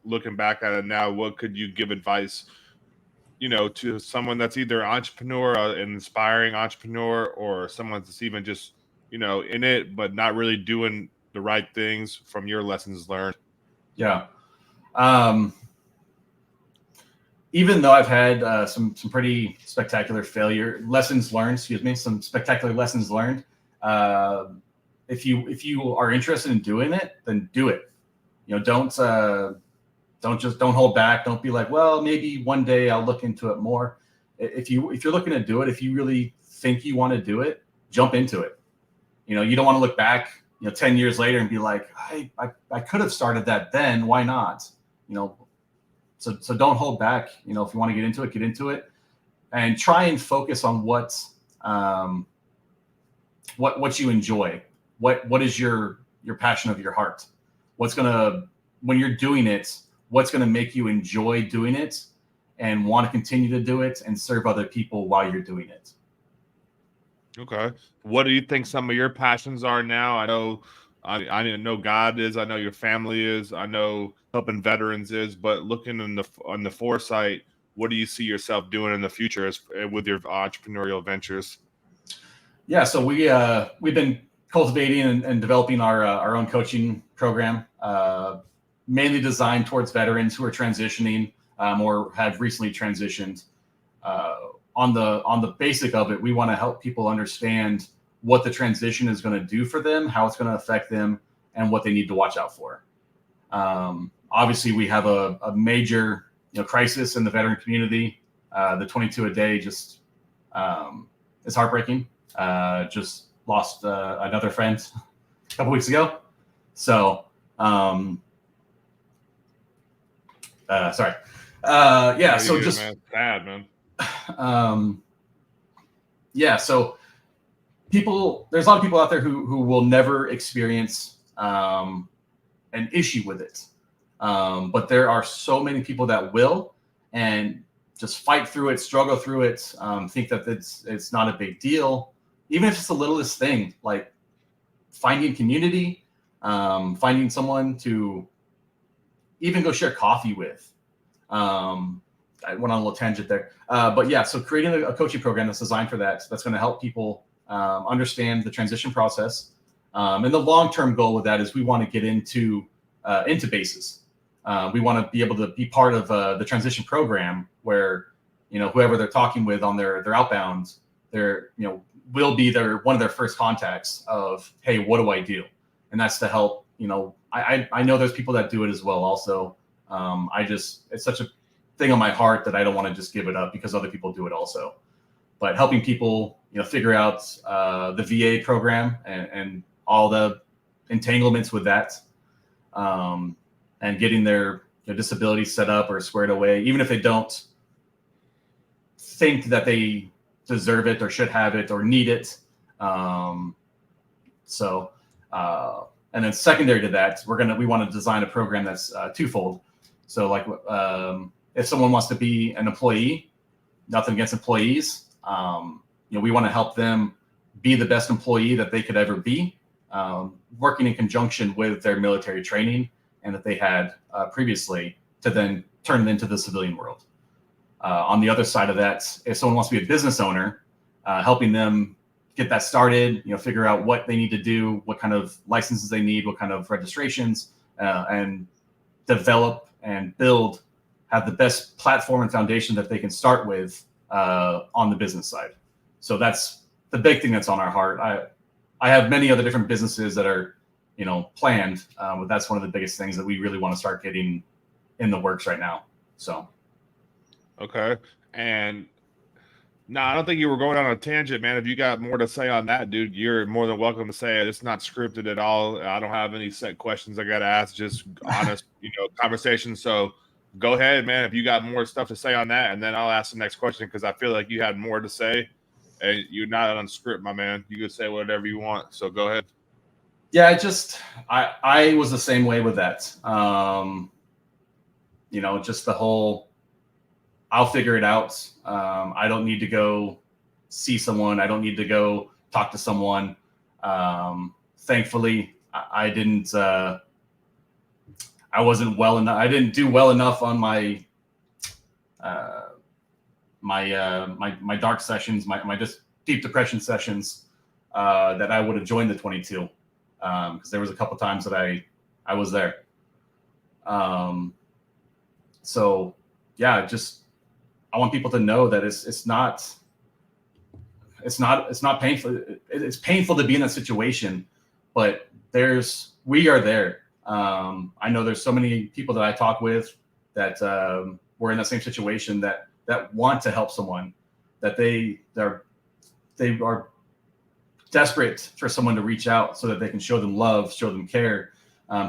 Looking back at it now, what could you give advice, to someone that's either an entrepreneur, an inspiring entrepreneur, or someone that's even just, in it, but not really doing the right things from your lessons learned? Yeah. Even though I've had some pretty spectacular lessons learned, some spectacular lessons learned. If you are interested in doing it, then do it. Don't hold back. Don't be like, well, maybe one day I'll look into it more. If you're looking to do it, if you really think you want to do it, jump into it. You don't want to look back, 10 years later and be like, I could have started that then. Why not? So don't hold back. If you want to get into it, and try and focus on what you enjoy. What is your passion of your heart? When you're doing it, what's going to make you enjoy doing it and want to continue to do it and serve other people while you're doing it. Okay. What do you think some of your passions are now? I know God is. I know your family is. I know helping veterans is. But looking on the foresight, what do you see yourself doing in the future with your entrepreneurial ventures? Yeah, so we've been cultivating and developing our own coaching program, mainly designed towards veterans who are transitioning or have recently transitioned. On the basic of it, we want to help people understand what the transition is going to do for them, how it's going to affect them, and what they need to watch out for. Obviously, we have a major crisis in the veteran community. The 22 a day just is heartbreaking. Just lost another friend a couple weeks ago. So, sorry. Yeah. So just bad, man. Yeah. So there's a lot of people out there who will never experience an issue with it. But there are so many people that will, and just fight through it, struggle through it, think that it's not a big deal. Even if it's the littlest thing, like finding community, finding someone to even go share coffee with. I went on a little tangent there. But yeah, so creating a coaching program that's designed for that, that's going to help people understand the transition process. And the long-term goal with that is we want to get into bases. We want to be able to be part of the transition program where, whoever they're talking with on their outbound, will be one of their first contacts of, hey, what do I do? And that's to help, I know there's people that do it as well also. It's such a thing on my heart that I don't want to just give it up because other people do it also. But helping people, figure out the VA program and all the entanglements with that, and getting their disability set up or squared away, even if they don't think that they deserve it or should have it or need it. And then secondary to that, we want to design a program that's twofold. So like if someone wants to be an employee, nothing against employees, we want to help them be the best employee that they could ever be, working in conjunction with their military training and that they had previously to then turn it into the civilian world. On the other side of that, if someone wants to be a business owner, helping them get that started, figure out what they need to do, what kind of licenses they need, what kind of registrations, and develop and build, have the best platform and foundation that they can start with on the business side. So that's the big thing that's on our heart. I have many other different businesses that are, planned, but that's one of the biggest things that we really want to start getting in the works right now. So. Okay. And no, I don't think you were going on a tangent, man. If you got more to say on that, dude, you're more than welcome to say it. It's not scripted at all. I don't have any set questions I got to ask, just honest, conversation. So go ahead, man. If you got more stuff to say on that, and then I'll ask the next question because I feel like you had more to say. And you're not on script, my man. You can say whatever you want. So go ahead. Yeah, I was the same way with that. Just the whole, I'll figure it out. I don't need to go see someone. I don't need to go talk to someone. Thankfully, I didn't. I wasn't well enough. I didn't do well enough on my my dark sessions, my just deep depression sessions, that I would have joined the 22, because there was a couple times that I was there. So yeah, I want people to know that it's not painful. It's painful to be in that situation, but we are there. I know there's so many people that I talk with that were in the same situation that want to help someone, that they are desperate for someone to reach out so that they can show them love, show them care,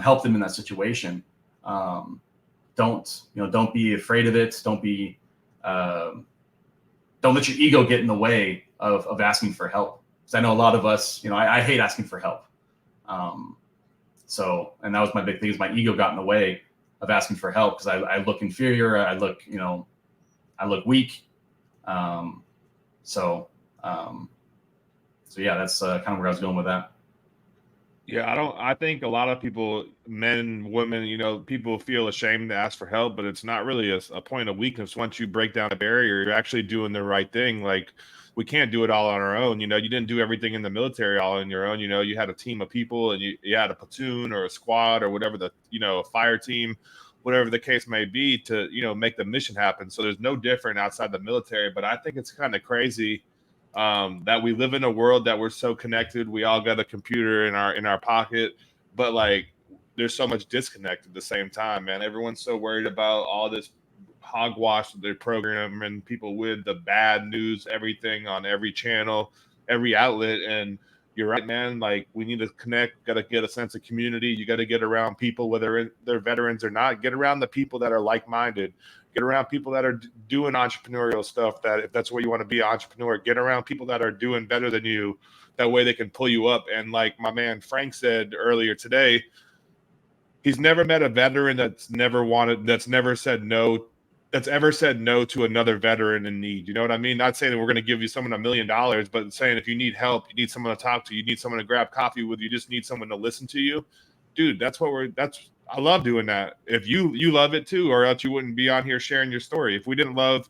help them in that situation. Don't be afraid of it. Don't let your ego get in the way of asking for help. Because I know a lot of us, I hate asking for help. And that was my big thing, is my ego got in the way of asking for help because I look inferior. I look weak. So yeah, that's kind of where I was going with that. Yeah, I think a lot of people, men, women, people feel ashamed to ask for help, but it's not really a point of weakness. Once you break down a barrier, you're actually doing the right thing. Like, we can't do it all on our own. You didn't do everything in the military all on your own. You had a team of people, and you had a platoon or a squad or whatever, a fire team, whatever the case may be, to, make the mission happen. So there's no different outside the military. But I think it's kind of crazy that we live in a world that we're so connected. We all got a computer in our pocket, but like, there's so much disconnect at the same time, man. Everyone's so worried about all this hogwash that they program and people with the bad news, everything on every channel, every outlet. And you're right, man. Like, we need to connect, got to get a sense of community. You got to get around people, whether they're veterans or not, get around the people that are like-minded. Get around people that are doing entrepreneurial stuff, that if that's where you want to be an entrepreneur, get around people that are doing better than you. That way they can pull you up. And like my man Frank said earlier today, he's never met a veteran that's ever said no to another veteran in need. You know what I mean? Not saying that we're going to give you someone $1 million, but saying if you need help, you need someone to talk to, you need someone to grab coffee with, you just need someone to listen to you. Dude, I love doing that. If you love it too, or else you wouldn't be on here sharing your story. If we didn't love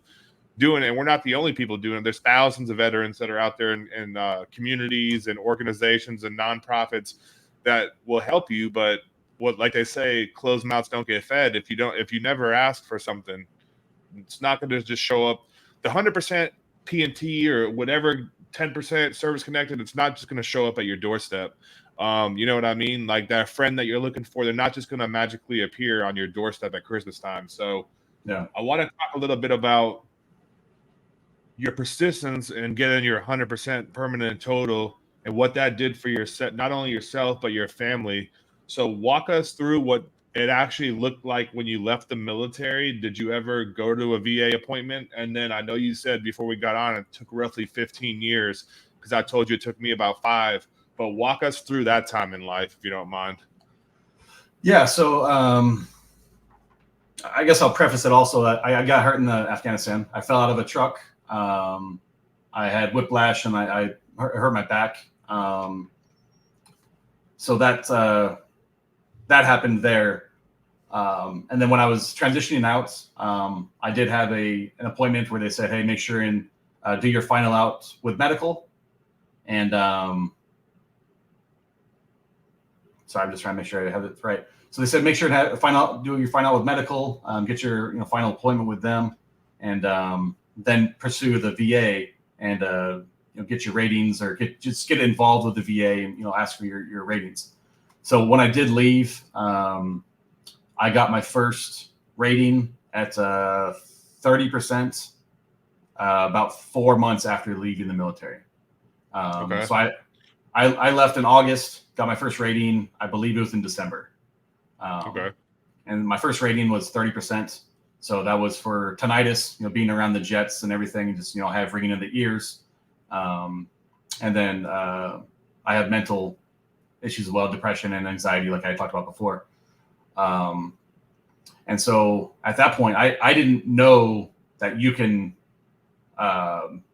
doing it, and we're not the only people doing it, there's thousands of veterans that are out there in communities and organizations and nonprofits that will help you. But like they say, closed mouths don't get fed. If you never ask for something, it's not going to just show up. The 100% P&T or whatever 10% service connected, it's not just going to show up at your doorstep. You know what I mean? Like, that friend that you're looking for, they're not just going to magically appear on your doorstep at Christmas time. So yeah, I want to talk a little bit about your persistence and getting your 100% permanent total and what that did for not only yourself, but your family. So walk us through what it actually looked like when you left the military. Did you ever go to a VA appointment? And then I know you said before we got on, it took roughly 15 years, because I told you it took me about 5. But walk us through that time in life, if you don't mind. Yeah. So I guess I'll preface it also that I got hurt in Afghanistan. I fell out of a truck. I had whiplash and I hurt my back. So that happened there. And then when I was transitioning out, I did have an appointment where they said, hey, make sure and do your final out with medical. And sorry, I'm just trying to make sure I have it right. So they said, make sure to do your final out with medical, get your final appointment with them, and then pursue the VA and get your ratings or just get involved with the VA and ask for your ratings. So when I did leave, I got my first rating at 30% about 4 months after leaving the military. Okay. So I left in August, got my first rating. I believe it was in December. Okay. And my first rating was 30%. So that was for tinnitus, being around the jets and everything, and just, have ringing in the ears. And then I have mental issues as well, depression and anxiety, like I talked about before. And so at that point, I didn't know that you can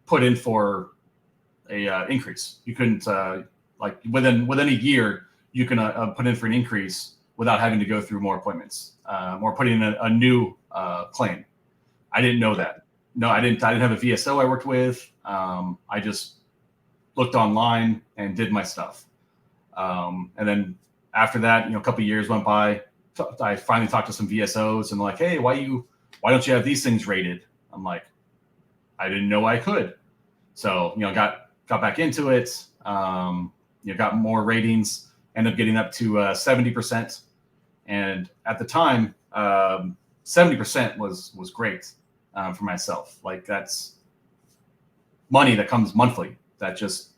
put in for a increase. You couldn't like within a year, you can put in for an increase without having to go through more appointments or putting in a new claim. I didn't know that. No, I didn't have a VSO I worked with. I just looked online and did my stuff. And then after that, a couple of years went by. I finally talked to some VSOs and like, hey, why don't you have these things rated? I'm like, I didn't know I could. So, got back into it. Got more ratings, ended up getting up to 70%. And at the time, 70% was great for myself. Like that's money that comes monthly. That just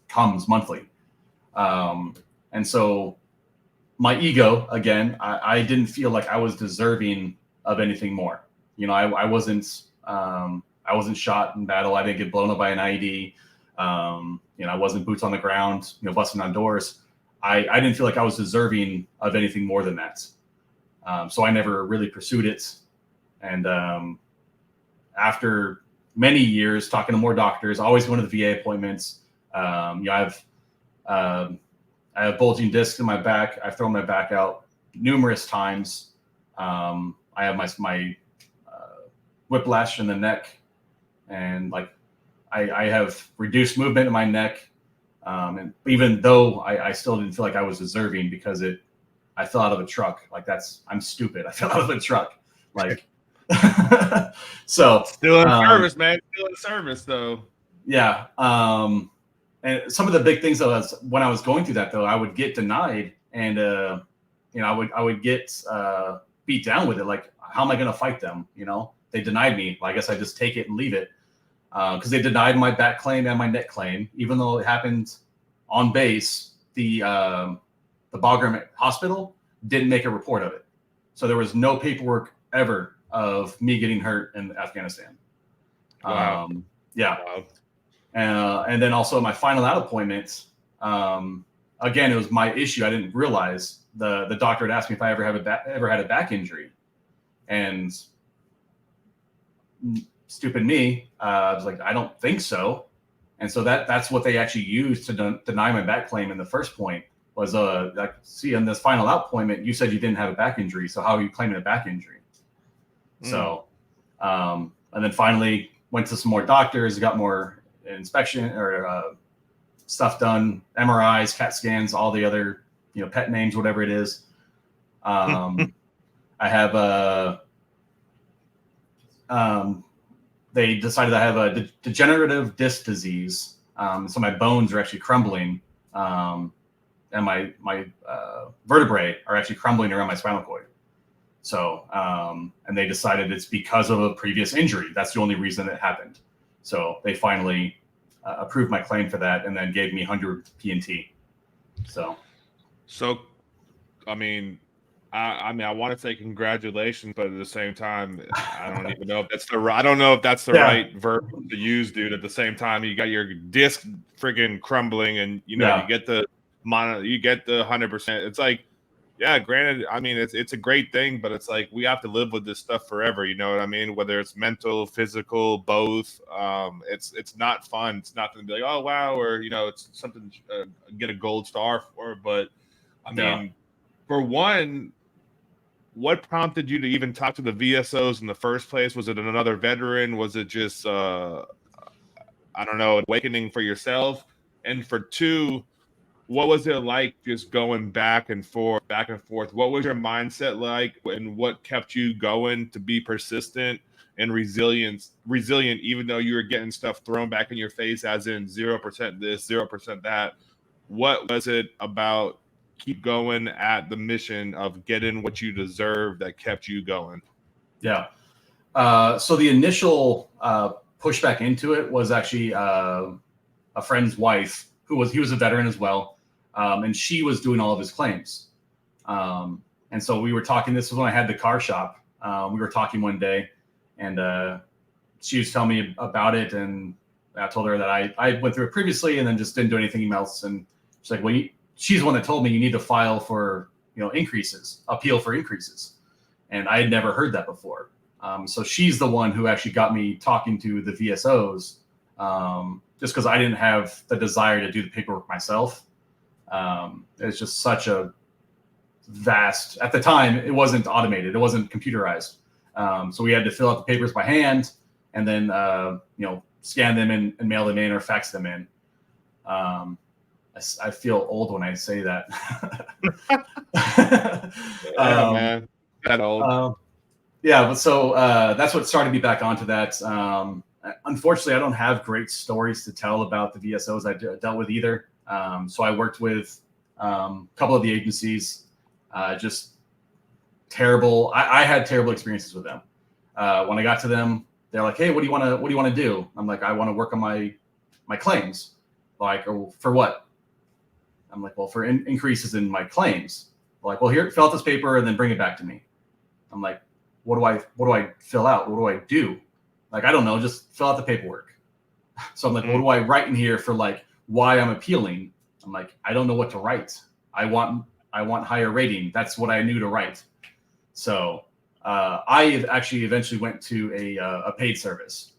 comes monthly. And so my ego, again, I didn't feel like I was deserving of anything more. I wasn't shot in battle. I didn't get blown up by an IED. I wasn't boots on the ground, busting on doors. I didn't feel like I was deserving of anything more than that. So I never really pursued it. And after many years talking to more doctors, always going to the VA appointments, I have bulging discs in my back. I've thrown my back out numerous times. I have my whiplash in the neck, and like I have reduced movement in my neck. And even though I still didn't feel like I was deserving because I fell out of a truck. Like I'm stupid. I fell out of a truck. Like, so still in service, man. Still in service though. Yeah. And some of the big things though, when I was going through that though, I would get denied and, I would get beat down with it. Like, how am I going to fight them? They denied me. Well, I guess I just take it and leave it. Cause they denied my back claim and my neck claim, even though it happened on base. The Bagram Hospital didn't make a report of it. So there was no paperwork ever of me getting hurt in Afghanistan. Wow. Yeah. Wow. And then also my final out appointment, again, it was my issue. I didn't realize the doctor had asked me if I ever had a back injury, and stupid me, I was like, I don't think so. And so that's what they actually used to deny my back claim in the first point was, like, see, in this final out appointment, you said you didn't have a back injury. So how are you claiming a back injury? So, and then finally went to some more doctors, got more inspection or stuff done, MRIs, CAT scans, all the other PET names, whatever it is. I have they decided I have a degenerative disc disease, so my bones are actually crumbling, and my vertebrae are actually crumbling around my spinal cord. So, and they decided it's because of a previous injury. That's the only reason it happened. So they finally approved my claim for that and then gave me 100 P&T. So, I mean, I want to say congratulations, but at the same time, I don't even know if that's the right verb to use, dude. At the same time, you got your disc friggin' crumbling, and you get the 100%. It's like, yeah, granted, I mean, it's a great thing, but it's like we have to live with this stuff forever. You know what I mean? Whether it's mental, physical, both. It's not fun. It's not going to be like, oh wow, or it's something get a gold star for. But I mean, for one, what prompted you to even talk to the VSOs in the first place? Was it another veteran? Was it just I don't know, awakening for yourself? And for two, what was it like just going back and forth, back and forth? What was your mindset like, and what kept you going to be persistent and resilient, even though you were getting stuff thrown back in your face, as in 0% this, 0% that? What was it about keep going at the mission of getting what you deserve that kept you going? Yeah. So the initial pushback into it was actually a friend's wife he was a veteran as well. And she was doing all of his claims. And so we were talking, this was when I had the car shop. We were talking one day, and she was telling me about it. And I told her that I went through it previously and then just didn't do anything else. And she's like, well, she's the one that told me you need to file for, increases, appeal for increases. And I had never heard that before. So she's the one who actually got me talking to the VSOs, just because I didn't have the desire to do the paperwork myself. It's just such a vast, at the time, it wasn't automated. It wasn't computerized. So we had to fill out the papers by hand and then, scan them in and mail them in or fax them in. I feel old when I say that. Yeah, man. That old. Yeah, but so that's what started me back onto that. Unfortunately, I don't have great stories to tell about the VSOs I dealt with either. So I worked with a couple of the agencies, just terrible. I had terrible experiences with them. When I got to them, they're like, "Hey, what do you want to do?" I'm like, "I want to work on my claims." Like, or for what? I'm like, "Well, for increases in my claims." They're like, "Well, here, fill out this paper and then bring it back to me." I'm like, what do I fill out? What do I do? Like, I don't know, just fill out the paperwork. So I'm like, what do I write in here for like why I'm appealing? I'm like, I don't know what to write. I want higher rating. That's what I knew to write. So I actually eventually went to a paid service.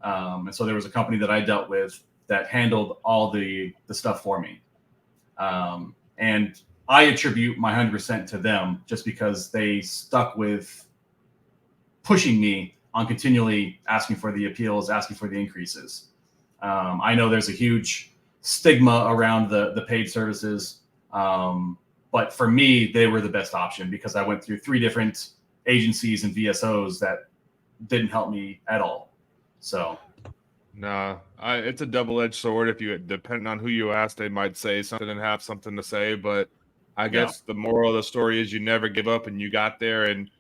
And so there was a company that I dealt with that handled all the stuff for me. And I attribute my 100% to them just because they stuck with pushing me on continually asking for the appeals, asking for the increases. I know there's a huge stigma around the paid services. But for me, they were the best option because I went through 3 different agencies and VSOs that didn't help me at all. So. No, it's a double-edged sword. If you depending on who you ask, they might say something and have something to say. But I guess the moral of the story is you never give up, and you got there. And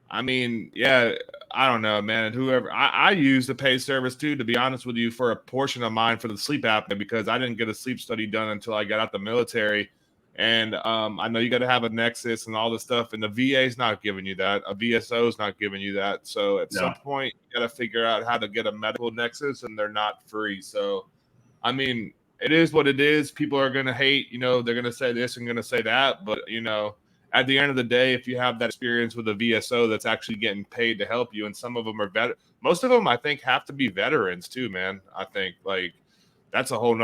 I mean, yeah, I don't know, man. Whoever I use the pay service too, to be honest with you, for a portion of mine for the sleep apnea because I didn't get a sleep study done until I got out the military. And I know you got to have a nexus and all this stuff, and the VA is not giving you that. A VSO is not giving you that. So at some point, you got to figure out how to get a medical nexus, and they're not free. So, I mean, it is what it is. People are going to hate, they're going to say this and going to say that. But, at the end of the day, if you have that experience with a VSO that's actually getting paid to help you, and some of them are better, most of them I think have to be veterans too, man. I think that's a whole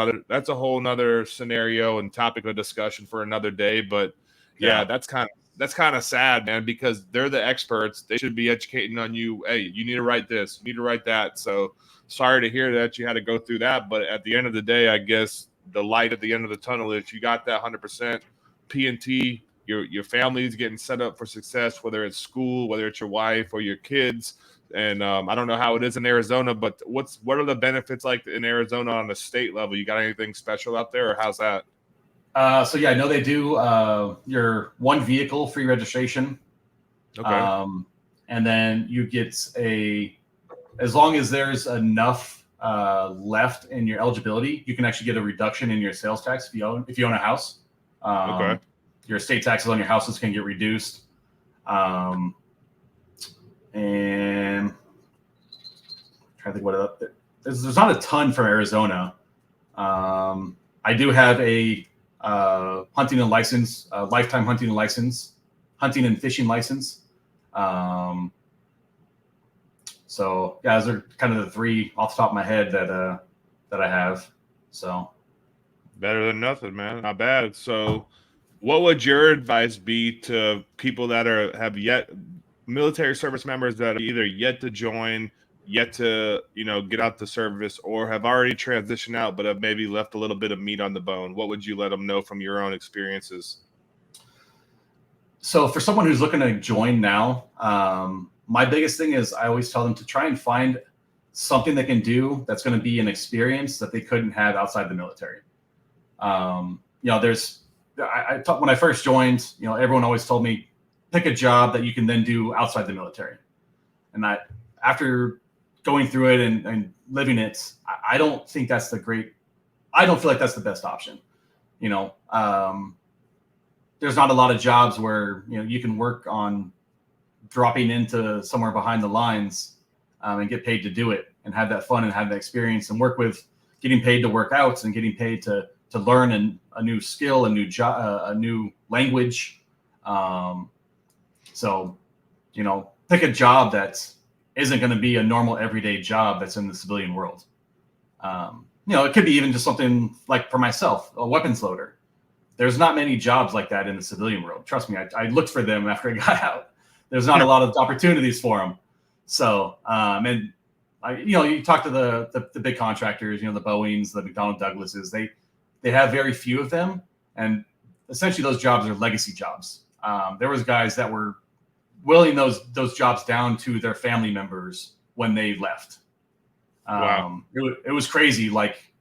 nother scenario and topic of discussion for another day. But yeah, that's kind of sad, man, because they're the experts. They should be educating on you. Hey, you need to write this, you need to write that. So sorry to hear that you had to go through that. But at the end of the day, I guess the light at the end of the tunnel is you got that 100% P&T. Your family is getting set up for success, whether it's school, whether it's your wife or your kids. And I don't know how it is in Arizona, but what are the benefits like in Arizona on the state level? You got anything special out there, or how's that? So yeah, I know they do your one vehicle free registration. Okay. And then you get as long as there's enough left in your eligibility, you can actually get a reduction in your sales tax if you own a house. Okay. Your estate taxes on your houses can get reduced. And I'm trying to think what there's not a ton from Arizona. I do have a hunting and license, lifetime hunting and license, hunting and fishing license. So yeah, those are kind of the 3 off the top of my head that I have. So better than nothing, man. Not bad. So What would your advice be to people that have yet military service members that are either yet to join, yet to get out the service, or have already transitioned out but have maybe left a little bit of meat on the bone? What would you let them know from your own experiences? So for someone who's looking to join now, my biggest thing is I always tell them to try and find something they can do that's going to be an experience that they couldn't have outside the military. When I first joined, everyone always told me, pick a job that you can then do outside the military. And after going through it and living it, I don't think that's I don't feel like that's the best option. There's not a lot of jobs where, you can work on dropping into somewhere behind the lines and get paid to do it and have that fun and have that experience and work with getting paid to work out and getting paid to learn a new skill, a new job, a new language. So, pick a job that isn't going to be a normal everyday job that's in the civilian world. It could be even just something like for myself, a weapons loader. There's not many jobs like that in the civilian world. Trust me, I looked for them after I got out. There's not a lot of opportunities for them. So, you talk to the big contractors, the Boeings, the McDonnell Douglases, they have very few of them. And essentially those jobs are legacy jobs. There was guys that were willing those jobs down to their family members when they left. Wow. It was crazy. Like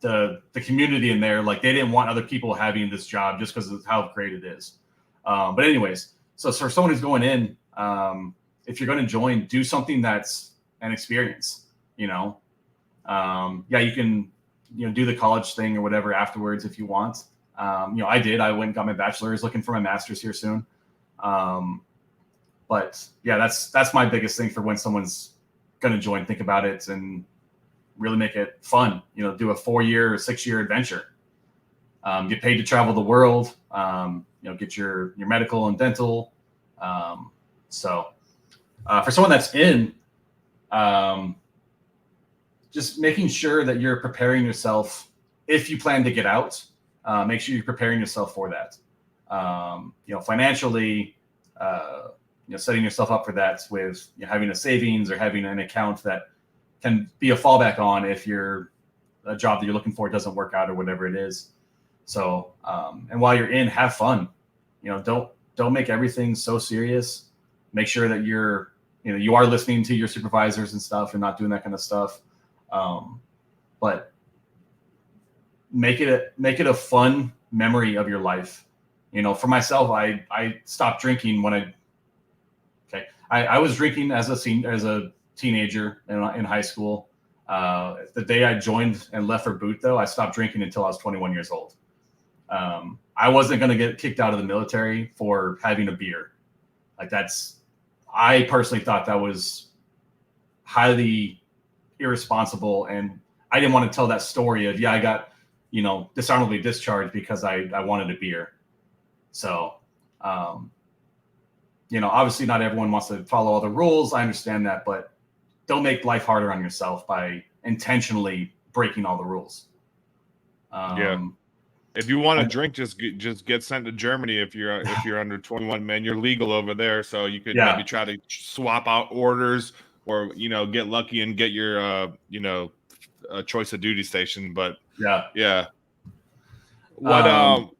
the community in there, like they didn't want other people having this job just because of how great it is. But anyways, so for someone who's going in, if you're going to join, do something that's an experience, you can, do the college thing or whatever afterwards if you want. I did. I went and got my bachelor's, looking for my master's here soon. But yeah, that's my biggest thing for when someone's going to join. Think about it and really make it fun. Do a 4-year or 6-year adventure. Get paid to travel the world. Get your medical and dental. For someone that's in, just making sure that you're preparing yourself. If you plan to get out, make sure you're preparing yourself for that. Financially, setting yourself up for that with having a savings or having an account that can be a fallback on if a job that you're looking for doesn't work out or whatever it is. So, and while you're in, have fun. Don't make everything so serious. Make sure that you are listening to your supervisors and stuff and not doing that kind of stuff. But make it a fun memory of your life. For myself, I stopped drinking when I was drinking as a teenager in high school. The day I joined and left for boot, though, I stopped drinking until I was 21 years old. I wasn't going to get kicked out of the military for having a beer. I personally thought that was highly irresponsible, and I didn't want to tell that story of I got dishonorably discharged because I wanted a beer. So obviously not everyone wants to follow all the rules. I understand that, but don't make life harder on yourself by intentionally breaking all the rules. If you want to drink, just get sent to Germany. If you're under 21, man, you're legal over there, so you could maybe try to swap out orders or get lucky and get your a choice of duty station. But yeah. What else?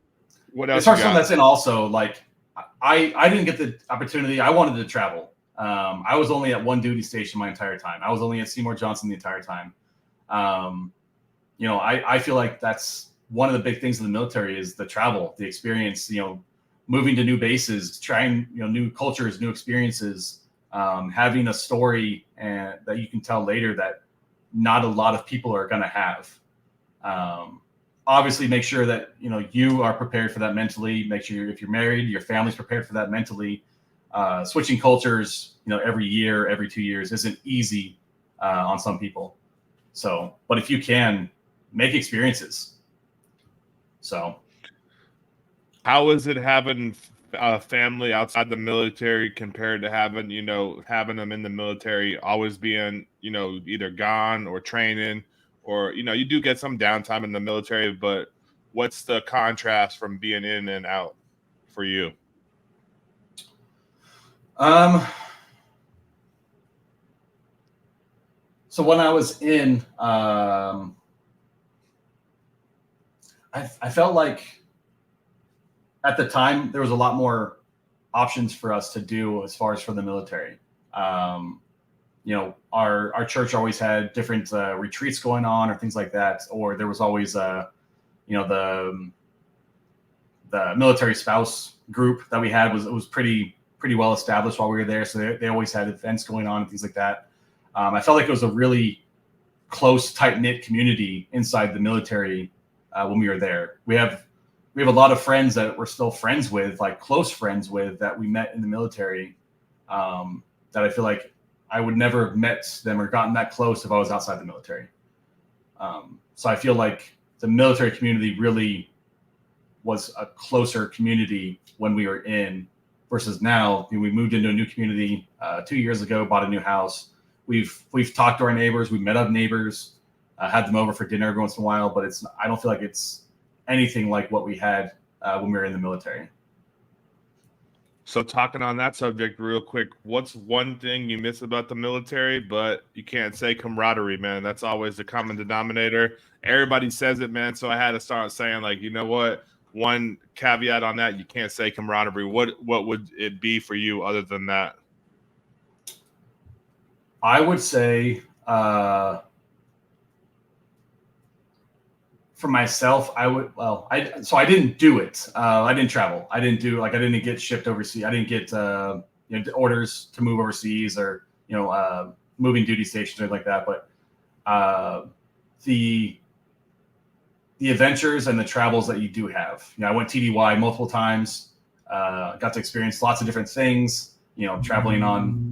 As far as someone that's in, also I didn't get the opportunity. I wanted to travel. I was only at one duty station my entire time. I was only at Seymour Johnson the entire time. I feel like that's one of the big things in the military is the travel, the experience, moving to new bases, trying, new cultures, new experiences, having a story and that you can tell later that not a lot of people are going to have. Obviously make sure that, you are prepared for that mentally. Make sure if you're married, your family's prepared for that mentally. Switching cultures, every year, every 2 years isn't easy on some people. So, but if you can, make experiences. So, how is it having a family outside the military compared to having them in the military, always being either gone or training, or you do get some downtime in the military, but what's the contrast from being in and out? for you? So when I was in, I felt like at the time there was a lot more options for us to do as far as for the military. Our church always had different retreats going on or things like that, or there was always the military spouse group that we had was pretty well established while we were there. So they always had events going on and things like that. I felt like it was a really close, tight-knit community inside the military when we were there. We have a lot of friends that we're still friends with, like close friends with, that we met in the military, that I feel like I would never have met them or gotten that close if I was outside the military. So I feel like the military community really was a closer community when we were in versus now. We moved into a new community 2 years ago, bought a new house. We've talked to our neighbors. We've met up neighbors, had them over for dinner every once in a while, but I don't feel like it's anything like what we had when we were in the military. So talking on that subject real quick, what's one thing you miss about the military, but you can't say camaraderie, man? That's always the common denominator. Everybody says it, man. So I had to start saying, like, you know what? One caveat on that, you can't say camaraderie. What would it be for you other than that? I would say for myself, I didn't do it. I didn't travel. I didn't get shipped overseas. I didn't get orders to move overseas or moving duty stations or like that. But the adventures and the travels that you do have. I went TDY multiple times. Got to experience lots of different things. Traveling on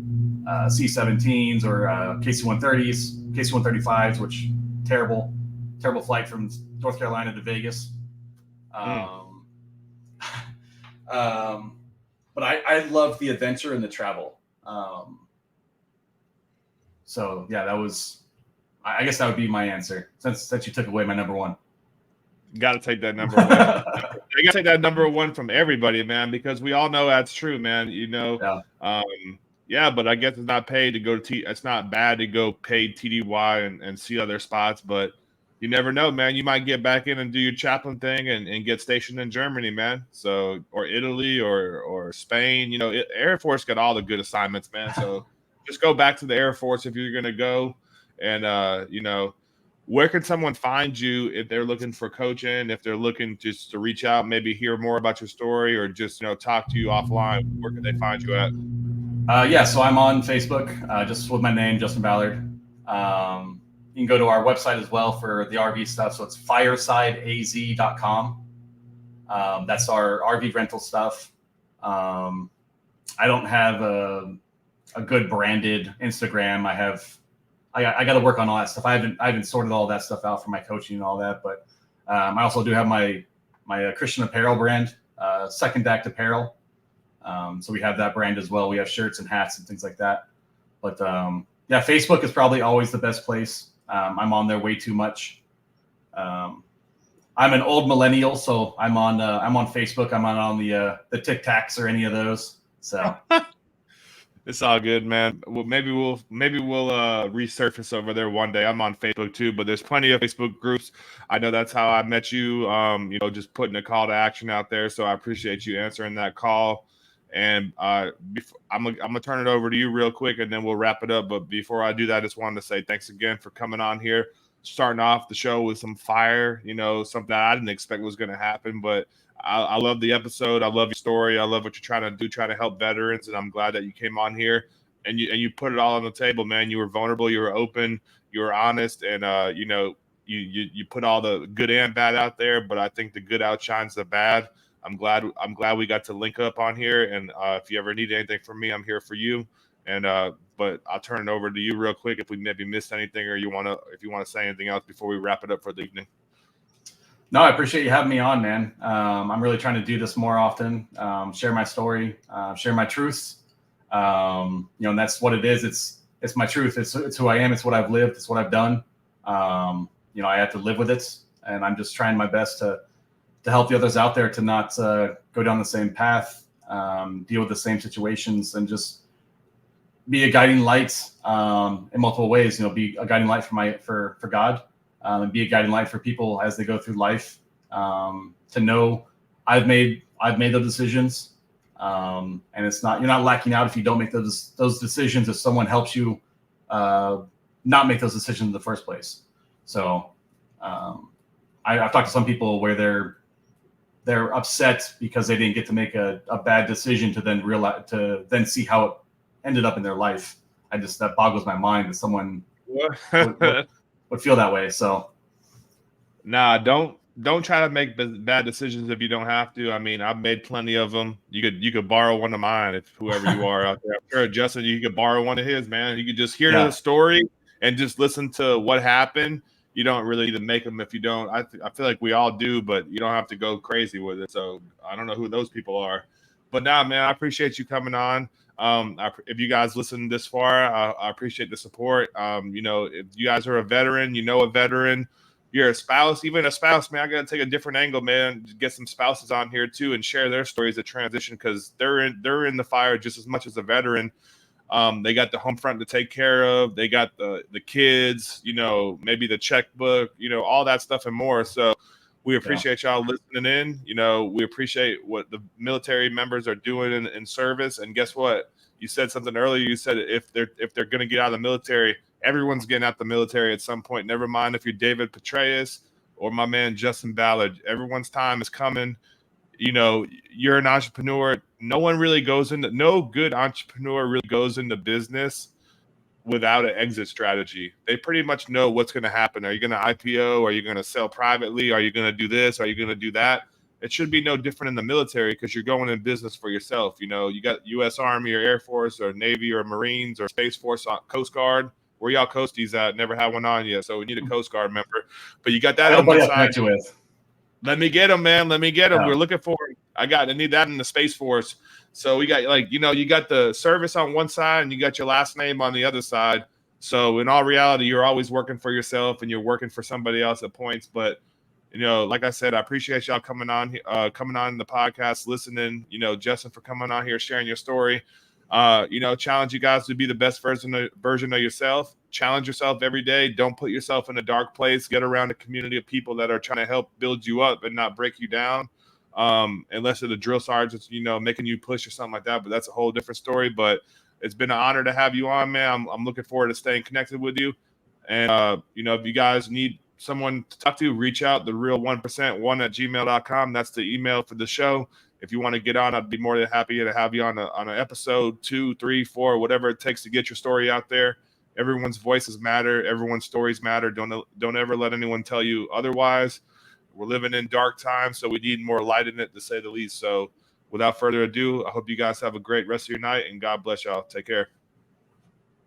C-17s or KC-130s, KC-135s, which terrible flight from North Carolina to Vegas. But I love the adventure and the travel. So yeah, I guess that would be my answer since you took away my number one. Got to take that number one. I got to take that number one from everybody, man, because we all know that's true, man. But I guess it's not paid to go to it's not bad to go paid TDY and see other spots, but you never know, man. You might get back in and do your chaplain thing and get stationed in Germany, man. So, or Italy or Spain. Air Force got all the good assignments, man. So just go back to the Air Force if you're gonna go. And where can someone find you if they're looking for coaching, if they're looking just to reach out, maybe hear more about your story or just, talk to you offline? Where can they find you at? So I'm on Facebook, just with my name, Justin Ballard. You can go to our website as well for the RV stuff. So it's firesideaz.com. That's our RV rental stuff. I don't have a good branded Instagram. I got to work on all that stuff. I haven't sorted all that stuff out for my coaching and all that, but I also do have my Christian apparel brand, Second Act Apparel. So we have that brand as well. We have shirts and hats and things like that. But Facebook is probably always the best place. I'm on there way too much. I'm an old millennial, so I'm on Facebook. I'm not on the Tic Tacs or any of those. So. It's all good, man. Well, maybe we'll resurface over there one day. I'm on Facebook too, but there's plenty of Facebook groups. I know that's how I met you. Just putting a call to action out there. So I appreciate you answering that call. And I'm gonna turn it over to you real quick, and then we'll wrap it up. But before I do that, I just wanted to say thanks again for coming on here, starting off the show with some fire. Something that I didn't expect was going to happen, but I love the episode. I love your story. I love what you're trying to do, trying to help veterans. And I'm glad that you came on here and you put it all on the table, man. You were vulnerable. You were open. You were honest. And, you put all the good and bad out there, but I think the good outshines the bad. I'm glad we got to link up on here. And if you ever need anything from me, I'm here for you. And but I'll turn it over to you real quick if we maybe missed anything or if you want to say anything else before we wrap it up for the evening. No, I appreciate you having me on, man. I'm really trying to do this more often, share my story, share my truths. And that's what it is. It's my truth. It's who I am. It's what I've lived. It's what I've done. I have to live with it. And I'm just trying my best to help the others out there to not go down the same path, deal with the same situations, and just be a guiding light in multiple ways. Be a guiding light for God, and be a guiding light for people as they go through life. To know I've made those decisions, and it's not, you're not lacking out if you don't make those decisions. If someone helps you not make those decisions in the first place. So I've talked to some people where they're upset because they didn't get to make a bad decision to then see how it ended up in their life. That boggles my mind that someone would feel that way. So nah, don't try to make bad decisions if you don't have to. I mean, I've made plenty of them. You could borrow one of mine, if whoever you are out there. I'm sure Justin, you could borrow one of his, man. You could just hear the story and just listen to what happened. You don't really need to make them if you don't. I feel like we all do, but you don't have to go crazy with it. So I don't know who those people are. But nah, man, I appreciate you coming on. If you guys listen this far, I appreciate the support. If you guys are a veteran, a veteran, you're a spouse, even a spouse, man, I got to take a different angle, man. Get some spouses on here too and share their stories of transition, because they're in the fire just as much as a veteran. They got the home front to take care of. They got the kids, maybe the checkbook, all that stuff and more. So we appreciate y'all listening in. We appreciate what the military members are doing in service. And guess what? You said something earlier. You said if they're going to get out of the military, everyone's getting out the military at some point. Never mind if you're David Petraeus or my man Justin Ballard. Everyone's time is coming. You're an entrepreneur. No good entrepreneur really goes into business without an exit strategy. They pretty much know what's going to happen. Are you going to IPO? Are you going to sell privately? Are you going to do this? Are you going to do that? It should be no different in the military, because you're going in business for yourself. You got U.S. Army or Air Force or Navy or Marines or Space Force, Coast Guard. Where y'all coasties at? Never had one on yet, so we need a Coast Guard member. But you got that on one side. Let me get them, man. Let me get them. Yeah. We're looking for it. I need that in the Space Force. So we got you got the service on one side and you got your last name on the other side. So in all reality, you're always working for yourself and you're working for somebody else at points. But like I said, I appreciate y'all coming on the podcast, listening. Justin, for coming on here, sharing your story. Challenge you guys to be the best version of yourself. Challenge yourself every day. Don't put yourself in a dark place. Get around a community of people that are trying to help build you up and not break you down. Unless it's a drill sergeant, making you push or something like that. But that's a whole different story. But it's been an honor to have you on, man. I'm looking forward to staying connected with you. And, if you guys need someone to talk to, reach out, thereal1%1@gmail.com. That's the email for the show. If you want to get on, I'd be more than happy to have you on an episode 2, 3, 4, whatever it takes to get your story out there. Everyone's voices matter. Everyone's stories matter. Don't ever let anyone tell you otherwise. We're living in dark times, so we need more light in it, to say the least. So without further ado, I hope you guys have a great rest of your night, and God bless y'all. Take care.